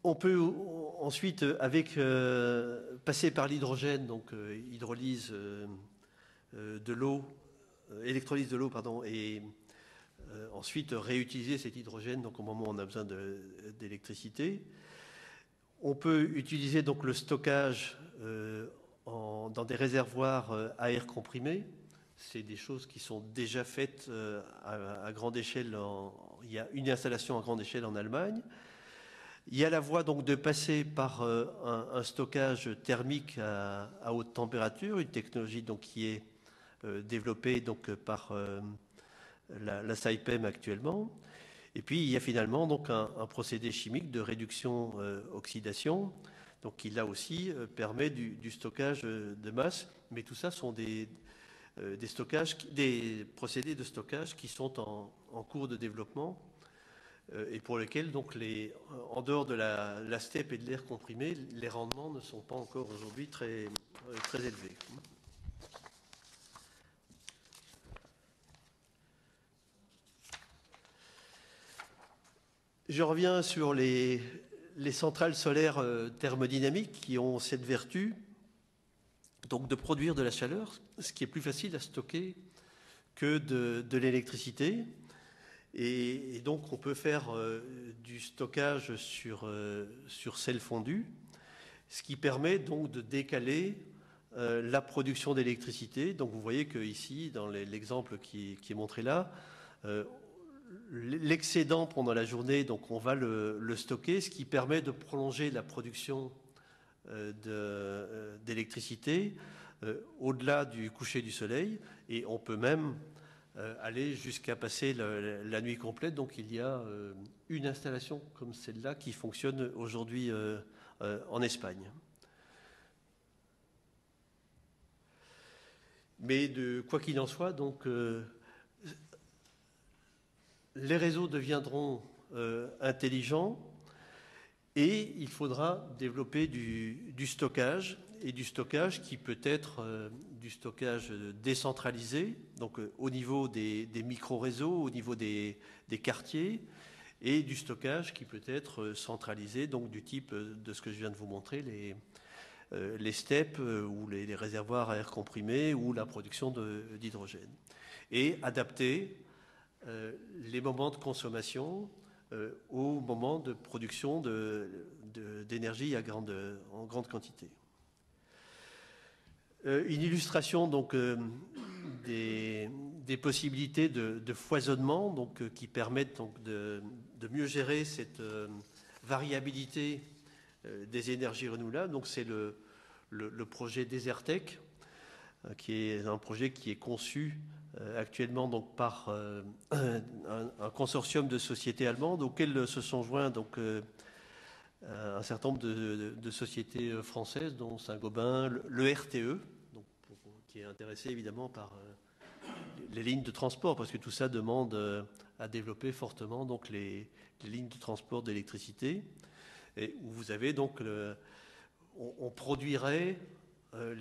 On peut ensuite, passer par l'hydrogène, donc hydrolyse de l'eau, électrolyse de l'eau, pardon, et ensuite réutiliser cet hydrogène donc, au moment où on a besoin d'électricité. On peut utiliser donc le stockage dans des réservoirs à air comprimé. C'est des choses qui sont déjà faites à grande échelle. Il y a une installation à grande échelle en Allemagne. Il y a la voie donc de passer par un stockage thermique à haute température, une technologie donc qui est développée donc par la Saipem actuellement. Et puis il y a finalement donc un procédé chimique de réduction-oxydation, donc qui là aussi permet du stockage de masse. Mais tout ça sont des procédés de stockage qui sont en cours de développement. Et pour lesquels, donc, en dehors de la STEP et de l'air comprimé, les rendements ne sont pas encore aujourd'hui très élevés. Je reviens sur les centrales solaires thermodynamiques qui ont cette vertu donc de produire de la chaleur, ce qui est plus facile à stocker que de l'électricité. Et donc on peut faire du stockage sur sel fondu, ce qui permet donc de décaler la production d'électricité. Donc vous voyez qu'ici, dans l'exemple qui est montré là, l'excédent pendant la journée, donc on va le stocker, ce qui permet de prolonger la production d'électricité au-delà du coucher du soleil, et on peut même aller jusqu'à passer la nuit complète. Donc il y a une installation comme celle-là qui fonctionne aujourd'hui en Espagne. Mais quoi qu'il en soit, donc les réseaux deviendront intelligents et il faudra développer du stockage, et du stockage qui peut être du stockage décentralisé, donc au niveau des micro-réseaux, au niveau des quartiers, et du stockage qui peut être centralisé, donc du type de ce que je viens de vous montrer, les steppes ou les réservoirs à air comprimé ou la production d'hydrogène. Et adapter les moments de consommation au moment de production d'énergie en grande quantité. Une illustration donc des possibilités de foisonnement donc, qui permettent donc, de mieux gérer cette variabilité des énergies renouvelables. Donc c'est le projet Desertec, qui est un projet qui est conçu actuellement donc, par un consortium de sociétés allemandes auxquelles se sont joints donc, un certain nombre de sociétés françaises, dont Saint-Gobain, le RTE, donc, qui est intéressé évidemment par les lignes de transport, parce que tout ça demande à développer fortement donc, les lignes de transport d'électricité, et où vous avez donc, on produirait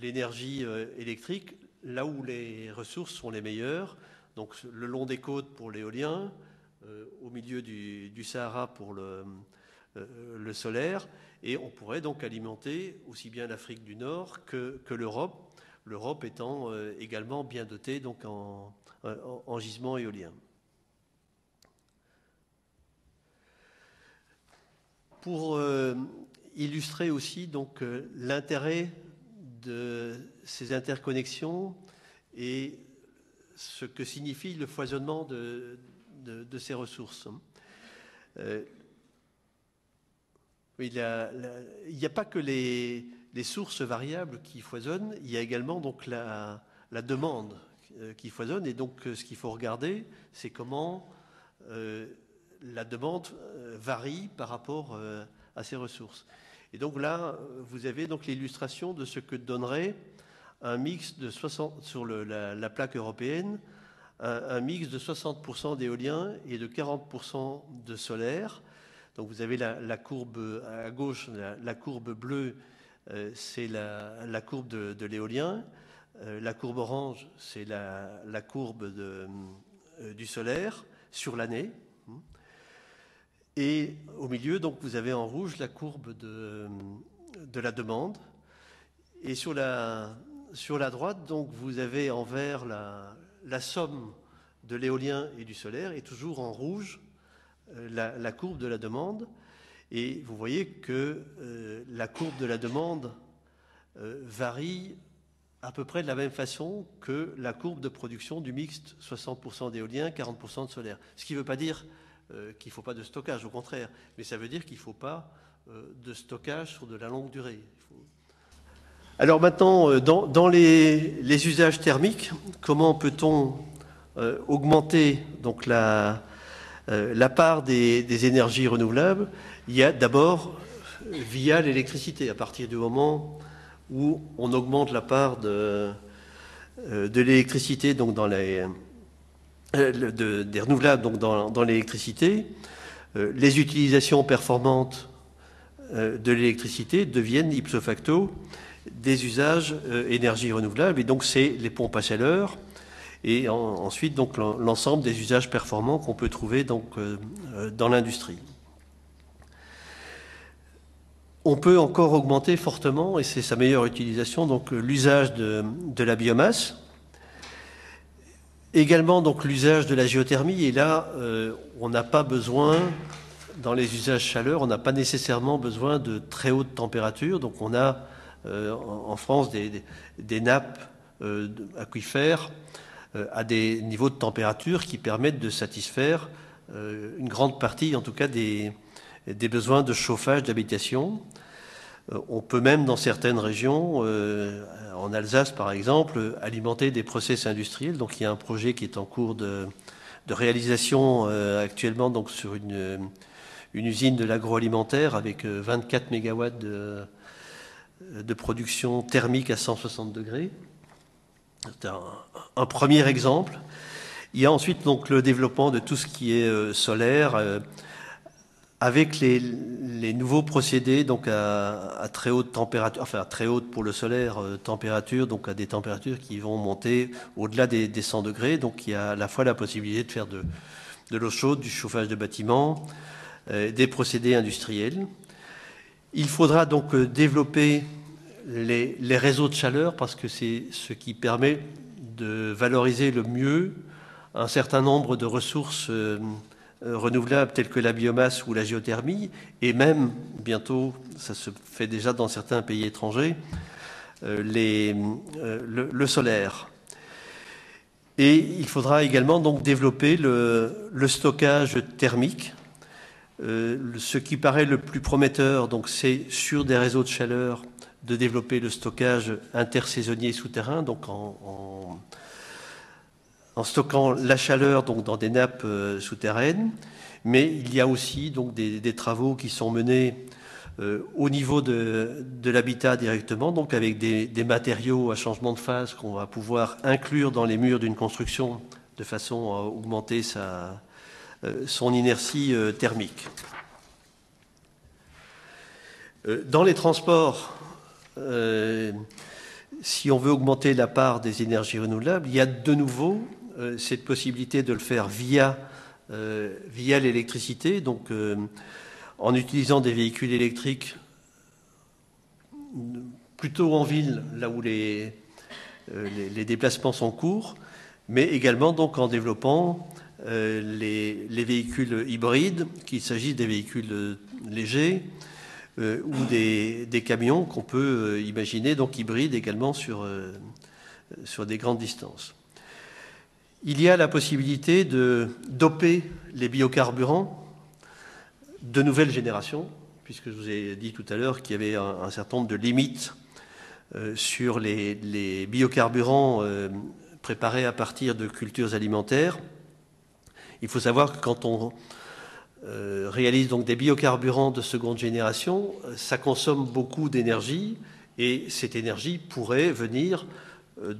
l'énergie électrique là où les ressources sont les meilleures, donc le long des côtes pour l'éolien, au milieu du Sahara pour le solaire, et on pourrait donc alimenter aussi bien l'Afrique du Nord que l'Europe étant également bien dotée donc en gisements éoliens. Pour illustrer aussi donc l'intérêt de ces interconnexions et ce que signifie le foisonnement de ces ressources. Il n'y a pas que les sources variables qui foisonnent, il y a également donc la demande qui foisonne, et donc ce qu'il faut regarder, c'est comment la demande varie par rapport à ces ressources. Et donc là, vous avez donc l'illustration de ce que donnerait un mix de 60 sur la plaque européenne, un mix de 60% d'éolien et de 40% de solaire. Donc vous avez la courbe à gauche, la courbe bleue, c'est la courbe de l'éolien. La courbe orange, c'est la courbe du solaire sur l'année. Et au milieu, donc, vous avez en rouge la courbe de la demande. Et sur la droite, donc, vous avez en vert la somme de l'éolien et du solaire, et toujours en rouge la courbe de la demande. Et vous voyez que la courbe de la demande varie à peu près de la même façon que la courbe de production du mixte 60% d'éolien, 40% de solaire. Ce qui ne veut pas dire qu'il ne faut pas de stockage, au contraire, mais ça veut dire qu'il ne faut pas de stockage sur de la longue durée. Alors maintenant, dans les usages thermiques, comment peut-on augmenter donc, la part des énergies renouvelables? Il y a d'abord via l'électricité, à partir du moment où on augmente la part de l'électricité donc dans des renouvelables donc dans l'électricité, les utilisations performantes de l'électricité deviennent ipso facto des usages énergie renouvelable, et donc c'est les pompes à chaleur et ensuite donc l'ensemble des usages performants qu'on peut trouver donc dans l'industrie. On peut encore augmenter fortement, et c'est sa meilleure utilisation, donc l'usage de la biomasse. Également donc l'usage de la géothermie, et là on n'a pas besoin, dans les usages chaleur, on n'a pas nécessairement besoin de très haute température. Donc on a en France des nappes aquifères à des niveaux de température qui permettent de satisfaire une grande partie, en tout cas, des besoins de chauffage d'habitation. On peut même, dans certaines régions, en Alsace par exemple, alimenter des process industriels. Donc il y a un projet qui est en cours de réalisation actuellement donc, sur une usine de l'agroalimentaire avec 24 MW de production thermique à 160 degrés. C'est un premier exemple. Il y a ensuite donc, le développement de tout ce qui est solaire, avec les nouveaux procédés donc à très haute température, enfin très haute pour le solaire, température, donc à des températures qui vont monter au-delà des 100 degrés. Donc il y a à la fois la possibilité de faire de l'eau chaude, du chauffage de bâtiments, des procédés industriels. Il faudra donc développer les réseaux de chaleur parce que c'est ce qui permet de valoriser le mieux un certain nombre de ressources renouvelables telles que la biomasse ou la géothermie, et même bientôt, ça se fait déjà dans certains pays étrangers, le solaire. Et il faudra également donc développer le stockage thermique. Ce qui paraît le plus prometteur, donc c'est sur des réseaux de chaleur de développer le stockage intersaisonnier souterrain, donc en stockant la chaleur donc, dans des nappes souterraines. Mais il y a aussi donc, des travaux qui sont menés au niveau de l'habitat directement, donc avec des matériaux à changement de phase qu'on va pouvoir inclure dans les murs d'une construction de façon à augmenter son inertie thermique. Dans les transports, si on veut augmenter la part des énergies renouvelables, il y a de nouveau cette possibilité de le faire via l'électricité, donc en utilisant des véhicules électriques plutôt en ville, là où les déplacements sont courts, mais également donc en développant les véhicules hybrides, qu'il s'agisse des véhicules légers ou des camions qu'on peut imaginer donc hybrides également sur des grandes distances. Il y a la possibilité de doper les biocarburants de nouvelle génération, puisque je vous ai dit tout à l'heure qu'il y avait un certain nombre de limites sur les biocarburants préparés à partir de cultures alimentaires. Il faut savoir que quand on réalise donc des biocarburants de seconde génération, ça consomme beaucoup d'énergie, et cette énergie pourrait venir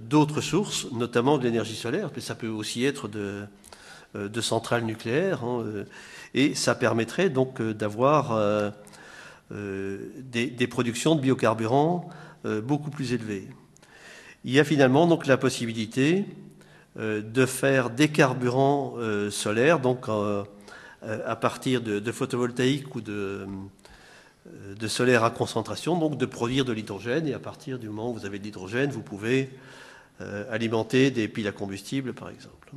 d'autres sources, notamment de l'énergie solaire, mais ça peut aussi être de centrales nucléaires, hein, et ça permettrait donc d'avoir des productions de biocarburants beaucoup plus élevées. Il y a finalement donc la possibilité de faire des carburants solaires, donc à partir de photovoltaïque ou de solaire à concentration, donc de produire de l'hydrogène, et à partir du moment où vous avez de l'hydrogène, vous pouvez alimenter des piles à combustible, par exemple.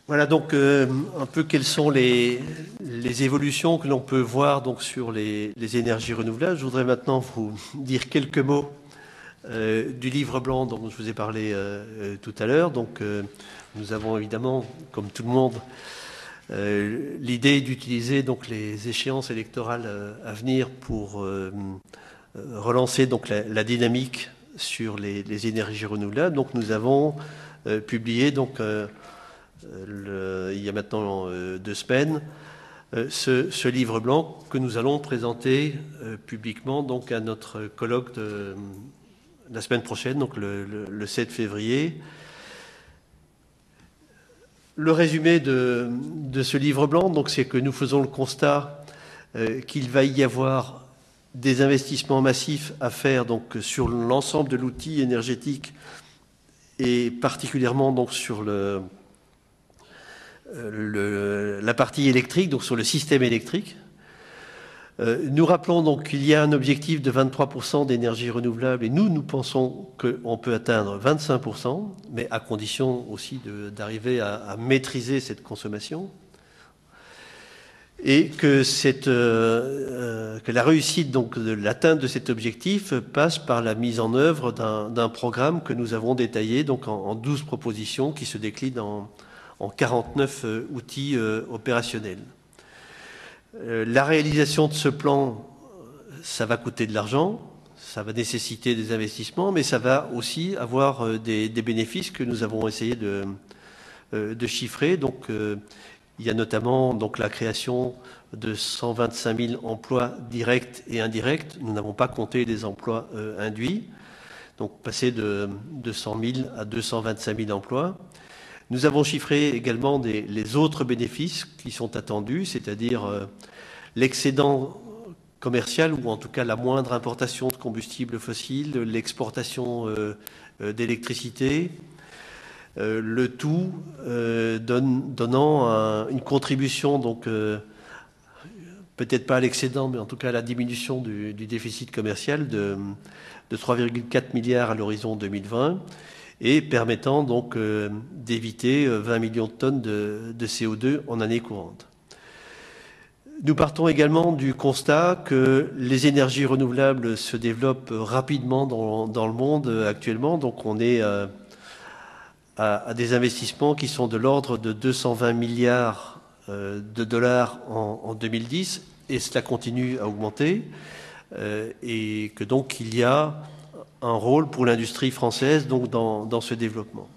Voilà donc un peu quelles sont les évolutions que l'on peut voir donc, sur les énergies renouvelables. Je voudrais maintenant vous dire quelques mots du livre blanc dont je vous ai parlé tout à l'heure. Donc nous avons évidemment, comme tout le monde, l'idée d'utiliser donc les échéances électorales à venir pour relancer donc la dynamique sur les énergies renouvelables. Donc nous avons publié donc il y a maintenant 2 semaines ce livre blanc que nous allons présenter publiquement donc à notre colloque de la semaine prochaine, donc le 7 février. Le résumé de ce livre blanc, donc, c'est que nous faisons le constat qu'il va y avoir des investissements massifs à faire donc, sur l'ensemble de l'outil énergétique et particulièrement donc, sur la partie électrique, donc sur le système électrique. Nous rappelons donc qu'il y a un objectif de 23% d'énergie renouvelable et nous pensons qu'on peut atteindre 25%, mais à condition aussi d'arriver à maîtriser cette consommation. Et que la réussite donc, de l'atteinte de cet objectif passe par la mise en œuvre d'un programme que nous avons détaillé donc en 12 propositions qui se déclinent en 49 outils opérationnels. La réalisation de ce plan, ça va coûter de l'argent, ça va nécessiter des investissements, mais ça va aussi avoir des bénéfices que nous avons essayé de chiffrer. Donc, il y a notamment donc, la création de 125 000 emplois directs et indirects. Nous n'avons pas compté les emplois induits. Donc, passer de 100 000 à 225 000 emplois. Nous avons chiffré également les autres bénéfices qui sont attendus, c'est-à-dire l'excédent commercial ou en tout cas la moindre importation de combustibles fossiles, l'exportation d'électricité, le tout donnant une contribution, donc peut-être pas à l'excédent, mais en tout cas à la diminution du déficit commercial de 3,4 milliards à l'horizon 2020 et permettant donc d'éviter 20 millions de tonnes de CO2 en année courante. Nous partons également du constat que les énergies renouvelables se développent rapidement dans le monde actuellement, donc on est à des investissements qui sont de l'ordre de 220 milliards de dollars en 2010 et cela continue à augmenter et que donc il y a un rôle pour l'industrie française donc dans ce développement.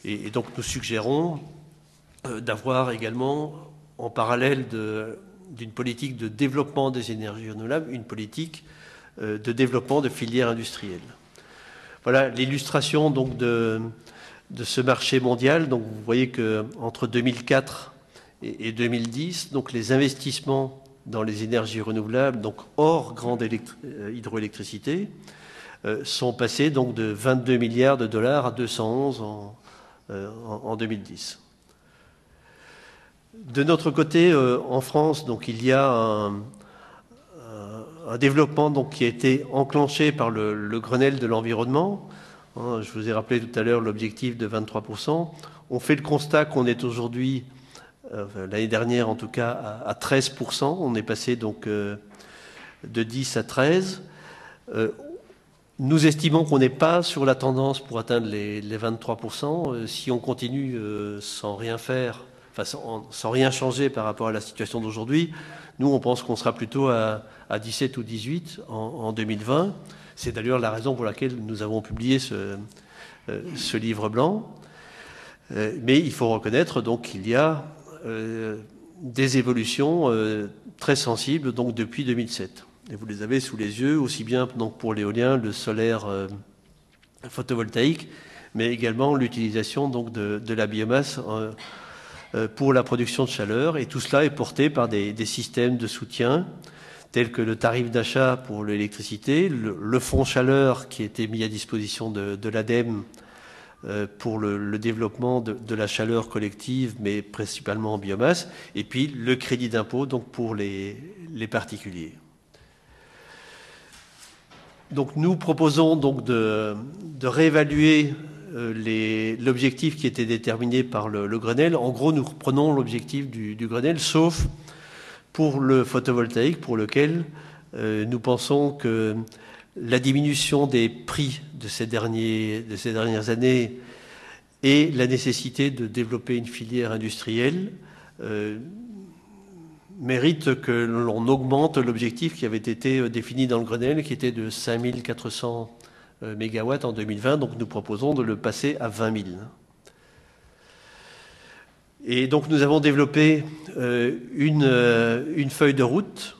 Et donc nous suggérons d'avoir également en parallèle d'une politique de développement des énergies renouvelables, une politique de développement de filières industrielles. Voilà l'illustration donc de ce marché mondial. Donc vous voyez qu'entre 2004 et 2010, donc les investissements dans les énergies renouvelables, donc hors grande hydroélectricité, sont passés donc de 22 milliards de dollars à 211 en 2010. De notre côté, en France, donc, il y a un développement donc, qui a été enclenché par le Grenelle de l'environnement. Je vous ai rappelé tout à l'heure l'objectif de 23%. On fait le constat qu'on est aujourd'hui, l'année dernière en tout cas, à 13%. On est passé donc de 10 à 13. Nous estimons qu'on n'est pas sur la tendance pour atteindre les 23%. Si on continue sans rien faire, sans rien changer par rapport à la situation d'aujourd'hui, nous, on pense qu'on sera plutôt à 17 ou 18 en 2020. C'est d'ailleurs la raison pour laquelle nous avons publié ce livre blanc. Mais il faut reconnaître donc qu'il y a des évolutions très sensibles donc, depuis 2007. Et vous les avez sous les yeux, aussi bien donc, pour l'éolien, le solaire photovoltaïque, mais également l'utilisation donc, de la biomasse pour la production de chaleur. Et tout cela est porté par des systèmes de soutien tels que le tarif d'achat pour l'électricité, le fonds chaleur qui a été mis à disposition de l'ADEME pour le développement de la chaleur collective, mais principalement en biomasse, et puis le crédit d'impôt donc pour les particuliers. Donc nous proposons donc de réévaluer l'objectif qui était déterminé par le Grenelle. En gros, nous reprenons l'objectif du Grenelle, sauf pour le photovoltaïque, pour lequel nous pensons que la diminution des prix de ces dernières années et la nécessité de développer une filière industrielle mérite que l'on augmente l'objectif qui avait été défini dans le Grenelle, qui était de 5400 mégawatts en 2020. Donc nous proposons de le passer à 20 000. Et donc nous avons développé une feuille de route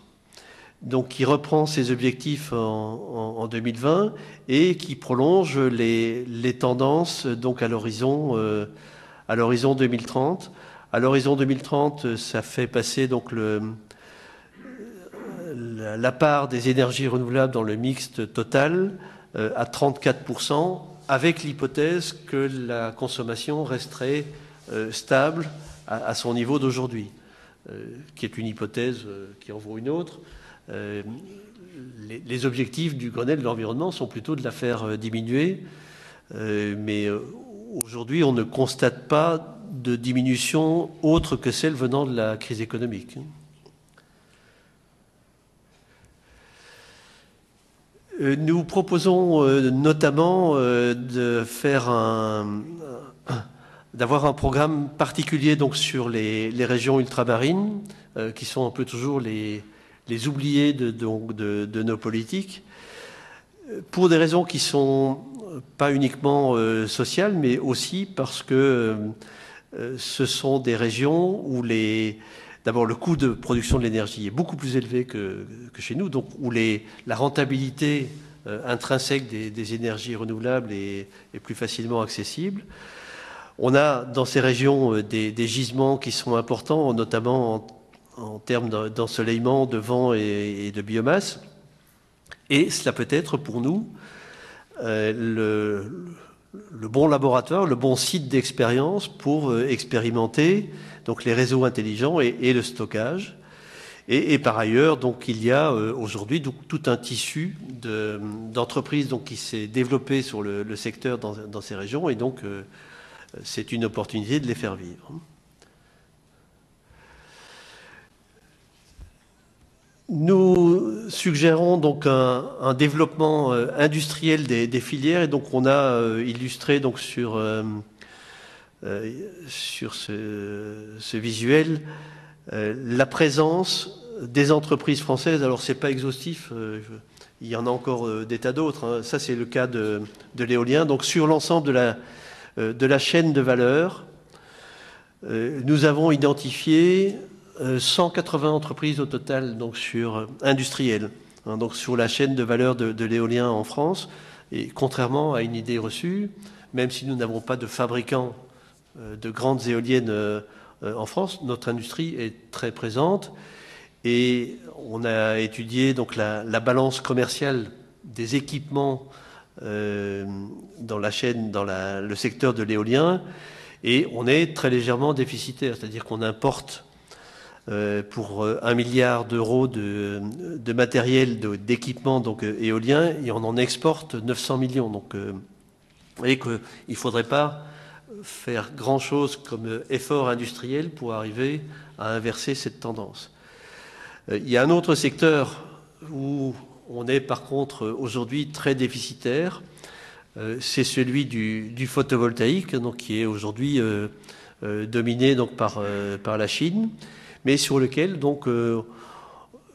donc, qui reprend ces objectifs en 2020 et qui prolonge les tendances donc, à l'horizon 2030. À l'horizon 2030, ça fait passer donc la part des énergies renouvelables dans le mixte total à 34%, avec l'hypothèse que la consommation resterait stable à son niveau d'aujourd'hui, qui est une hypothèse qui en vaut une autre. les objectifs du Grenelle de l'environnement sont plutôt de la faire diminuer. Mais aujourd'hui, on ne constate pas de diminution autre que celle venant de la crise économique. Nous proposons notamment d'avoir un programme particulier donc, sur les régions ultramarines, qui sont un peu toujours les oubliés de nos politiques, pour des raisons qui sont pas uniquement sociales, mais aussi parce que ce sont des régions où d'abord le coût de production de l'énergie est beaucoup plus élevé que chez nous, donc où la rentabilité intrinsèque des énergies renouvelables est plus facilement accessible. On a dans ces régions des gisements qui sont importants, notamment en termes d'ensoleillement, de vent et de biomasse. Et cela peut être pour nous le bon laboratoire, le bon site d'expérience pour expérimenter donc, les réseaux intelligents et le stockage. Et par ailleurs, donc, il y a aujourd'hui tout un tissu d'entreprises qui s'est développé sur le secteur dans ces régions. Et donc, c'est une opportunité de les faire vivre. Nous suggérons donc un développement industriel des filières et donc on a illustré donc sur ce visuel la présence des entreprises françaises. Alors c'est pas exhaustif, il y en a encore des tas d'autres. Hein. Ça c'est le cas de l'éolien. Donc sur l'ensemble de la chaîne de valeur, nous avons identifié 180 entreprises au total donc industrielles, hein, donc sur la chaîne de valeur de l'éolien en France. Et contrairement à une idée reçue, même si nous n'avons pas de fabricants de grandes éoliennes en France, notre industrie est très présente. Et on a étudié donc la balance commerciale des équipements dans la chaîne, dans le secteur de l'éolien. Et on est très légèrement déficitaire, c'est-à-dire qu'on importe pour 1 milliard d'euros de matériel, d'équipement donc éolien, et on en exporte 900 millions. Donc, vous voyez qu'il ne faudrait pas faire grand-chose comme effort industriel pour arriver à inverser cette tendance. Il y a un autre secteur où on est par contre aujourd'hui très déficitaire, c'est celui du photovoltaïque, donc, qui est aujourd'hui dominé donc, par la Chine, mais sur lequel donc,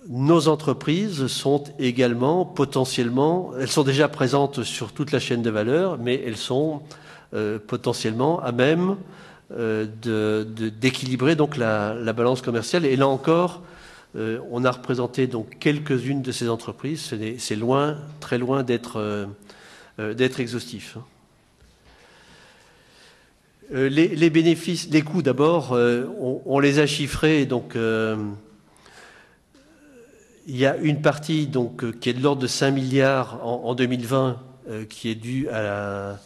nos entreprises sont également potentiellement, elles sont déjà présentes sur toute la chaîne de valeur, mais elles sont potentiellement à même d'équilibrer donc la balance commerciale. Et là encore, on a représenté donc quelques-unes de ces entreprises. C'est loin, très loin d'être exhaustif. Les bénéfices, les coûts d'abord, on les a chiffrés. Donc, il y a une partie donc, qui est de l'ordre de 5 milliards en 2020 qui est due à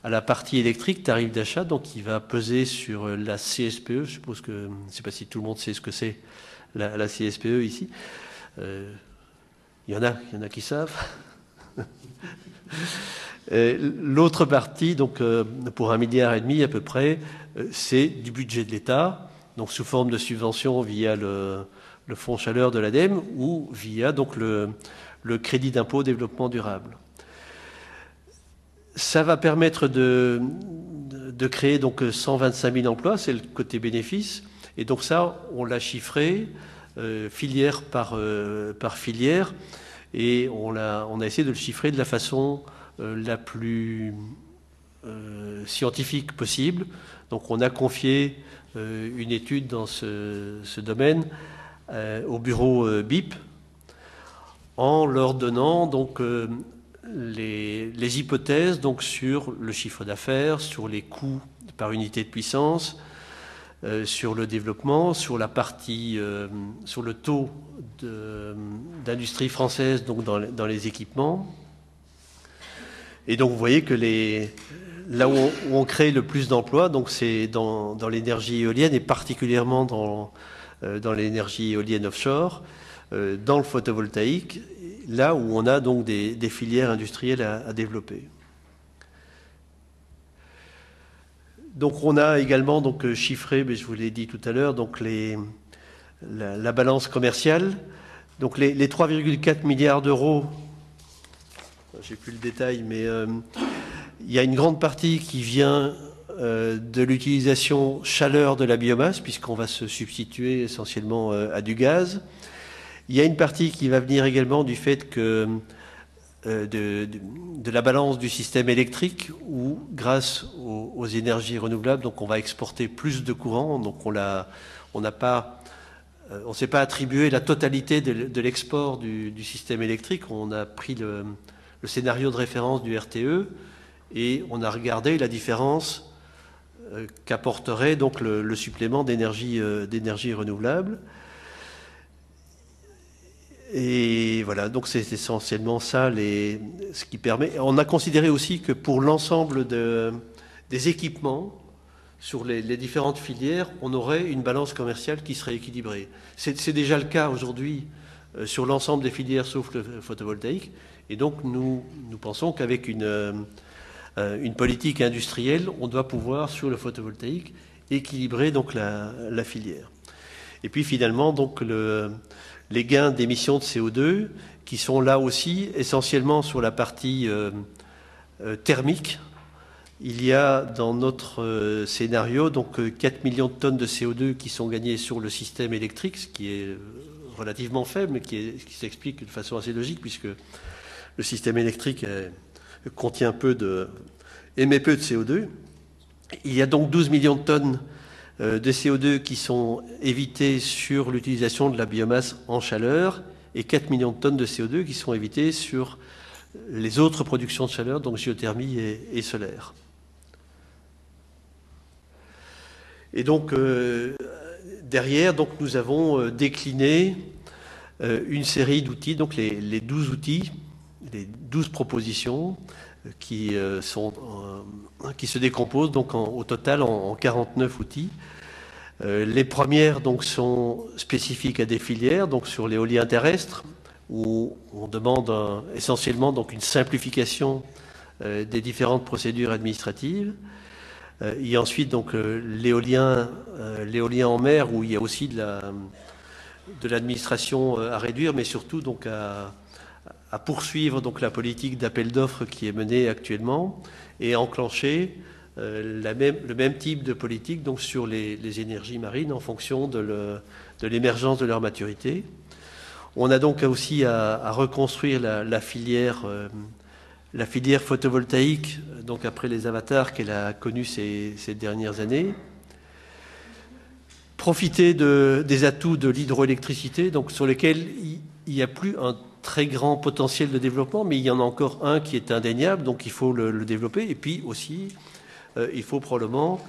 la partie électrique, tarif d'achat, donc qui va peser sur la CSPE. Je suppose que, je ne sais pas si tout le monde sait ce que c'est la CSPE ici. Il y en a qui savent. L'autre partie, donc pour 1,5 milliard à peu près, c'est du budget de l'État, donc sous forme de subvention via le fonds chaleur de l'ADEME ou via donc le crédit d'impôt développement durable. Ça va permettre de créer donc 125 000 emplois, c'est le côté bénéfice, et donc ça, on l'a chiffré filière par filière, et on a essayé de le chiffrer de la façon la plus scientifique possible. Donc on a confié une étude dans ce domaine au bureau BIP en leur donnant donc les hypothèses donc sur le chiffre d'affaires, sur les coûts par unité de puissance, sur le développement, sur la partie, sur le taux d'industrie française donc dans les équipements. Et donc vous voyez que là où on crée le plus d'emplois, donc c'est dans l'énergie éolienne et particulièrement dans l'énergie éolienne offshore. dans le photovoltaïque, là où on a donc des filières industrielles à développer. Donc on a également donc, chiffré, mais je vous l'ai dit tout à l'heure, donc la balance commerciale. Donc les 3,4 milliards d'euros, j'ai plus le détail, mais il y a une grande partie qui vient de l'utilisation chaleur de la biomasse, puisqu'on va se substituer essentiellement à du gaz. Il y a une partie qui va venir également du fait que de la balance du système électrique où, grâce aux énergies renouvelables, donc on va exporter plus de courant. Donc on ne s'est pas attribué la totalité de l'export du système électrique. On a pris le scénario de référence du RTE et on a regardé la différence qu'apporterait donc le supplément d'énergie renouvelable. Et voilà, donc c'est essentiellement ça ce qui permet. On a considéré aussi que pour l'ensemble des équipements, sur les différentes filières, on aurait une balance commerciale qui serait équilibrée. C'est déjà le cas aujourd'hui sur l'ensemble des filières, sauf le photovoltaïque. Et donc nous pensons qu'avec une politique industrielle, on doit pouvoir, sur le photovoltaïque, équilibrer donc la filière. Et puis finalement, donc les gains d'émissions de CO2 qui sont là aussi essentiellement sur la partie thermique. Il y a dans notre scénario donc 4 millions de tonnes de CO2 qui sont gagnées sur le système électrique, ce qui est relativement faible, mais qui s'explique de façon assez logique puisque le système électrique émet peu de CO2. Il y a donc 12 millions de tonnes de CO2 qui sont évitées sur l'utilisation de la biomasse en chaleur et 4 millions de tonnes de CO2 qui sont évitées sur les autres productions de chaleur, donc géothermie et solaire. Et donc, derrière, donc, nous avons décliné une série d'outils, donc les 12 outils, les 12 propositions qui se décomposent donc au total en 49 outils. Les premières donc, sont spécifiques à des filières, donc sur l'éolien terrestre, où on demande essentiellement donc, une simplification des différentes procédures administratives. Il y a ensuite donc, l'éolien en mer, où il y a aussi de l'administration à réduire, mais surtout donc, à poursuivre donc, la politique d'appel d'offres qui est menée actuellement et enclencher le même type de politique donc, sur les énergies marines en fonction de l'émergence de leur maturité. On a donc aussi à reconstruire la filière photovoltaïque, donc après les avatars qu'elle a connus ces dernières années. Profiter des atouts de l'hydroélectricité, donc sur lesquels il n'y a plus un très grand potentiel de développement, mais il y en a encore un qui est indéniable, donc il faut le développer. Et puis aussi, il faut probablement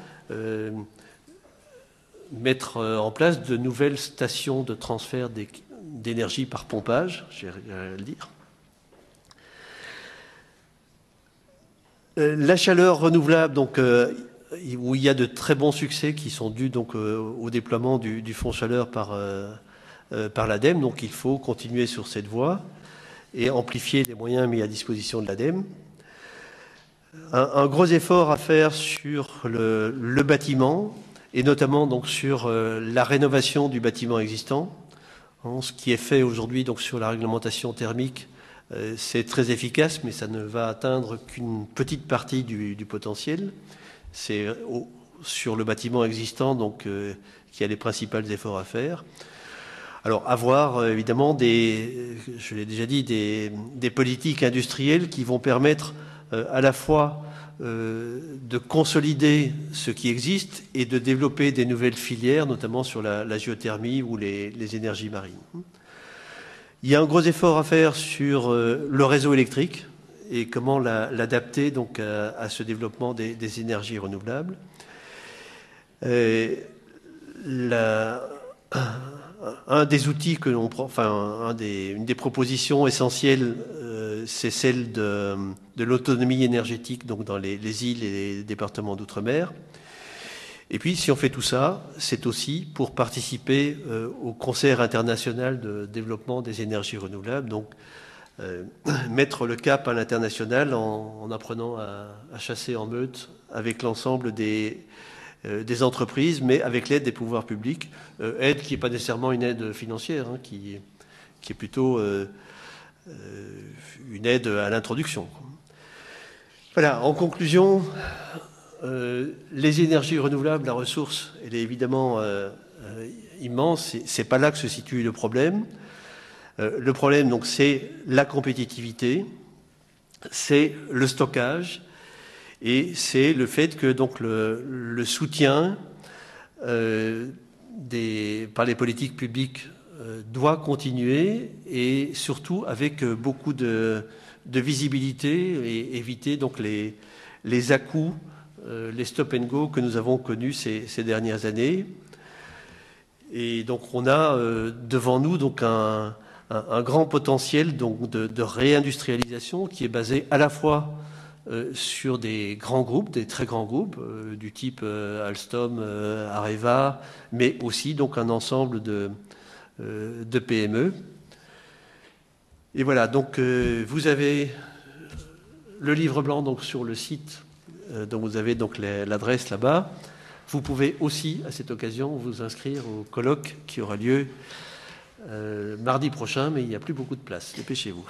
mettre en place de nouvelles stations de transfert d'énergie par pompage, j'ai à le dire. La chaleur renouvelable, donc, où il y a de très bons succès qui sont dus donc, au déploiement du fonds chaleur par l'ADEME. Donc il faut continuer sur cette voie et amplifier les moyens mis à disposition de l'ADEME. Un gros effort à faire sur le bâtiment et notamment donc, sur la rénovation du bâtiment existant. Ce qui est fait aujourd'hui donc, sur la réglementation thermique, c'est très efficace, mais ça ne va atteindre qu'une petite partie du potentiel. C'est sur le bâtiment existant donc, qu'il y a les principaux efforts à faire. Alors, avoir évidemment je l'ai déjà dit, des politiques industrielles qui vont permettre à la fois de consolider ce qui existe et de développer des nouvelles filières, notamment sur la géothermie ou les énergies marines. Il y a un gros effort à faire sur le réseau électrique et comment l'adapter donc à ce développement des énergies renouvelables. Un des outils que l'on prend, enfin une des propositions essentielles, c'est celle de l'autonomie énergétique donc dans les îles et les départements d'outre-mer. Et puis, si on fait tout ça, c'est aussi pour participer au concert international de développement des énergies renouvelables, donc mettre le cap à l'international en apprenant à chasser en meute avec l'ensemble des entreprises, mais avec l'aide des pouvoirs publics, aide qui n'est pas nécessairement une aide financière, hein, qui est plutôt une aide à l'introduction. Voilà, en conclusion, les énergies renouvelables, la ressource, elle est évidemment immense. C'est pas là que se situe le problème. Le problème, donc, c'est la compétitivité, c'est le stockage et c'est le fait que donc le soutien par les politiques publiques doit continuer et surtout avec beaucoup de visibilité et éviter donc les à-coups, les stop and go que nous avons connus ces dernières années. Et donc on a devant nous donc un grand potentiel donc de réindustrialisation qui est basé à la fois sur des grands groupes, des très grands groupes du type Alstom, Areva, mais aussi donc un ensemble de PME. Et voilà, donc vous avez le livre blanc donc sur le site, dont vous avez donc l'adresse là-bas. Vous pouvez aussi, à cette occasion, vous inscrire au colloque qui aura lieu mardi prochain, mais il n'y a plus beaucoup de place. Dépêchez-vous.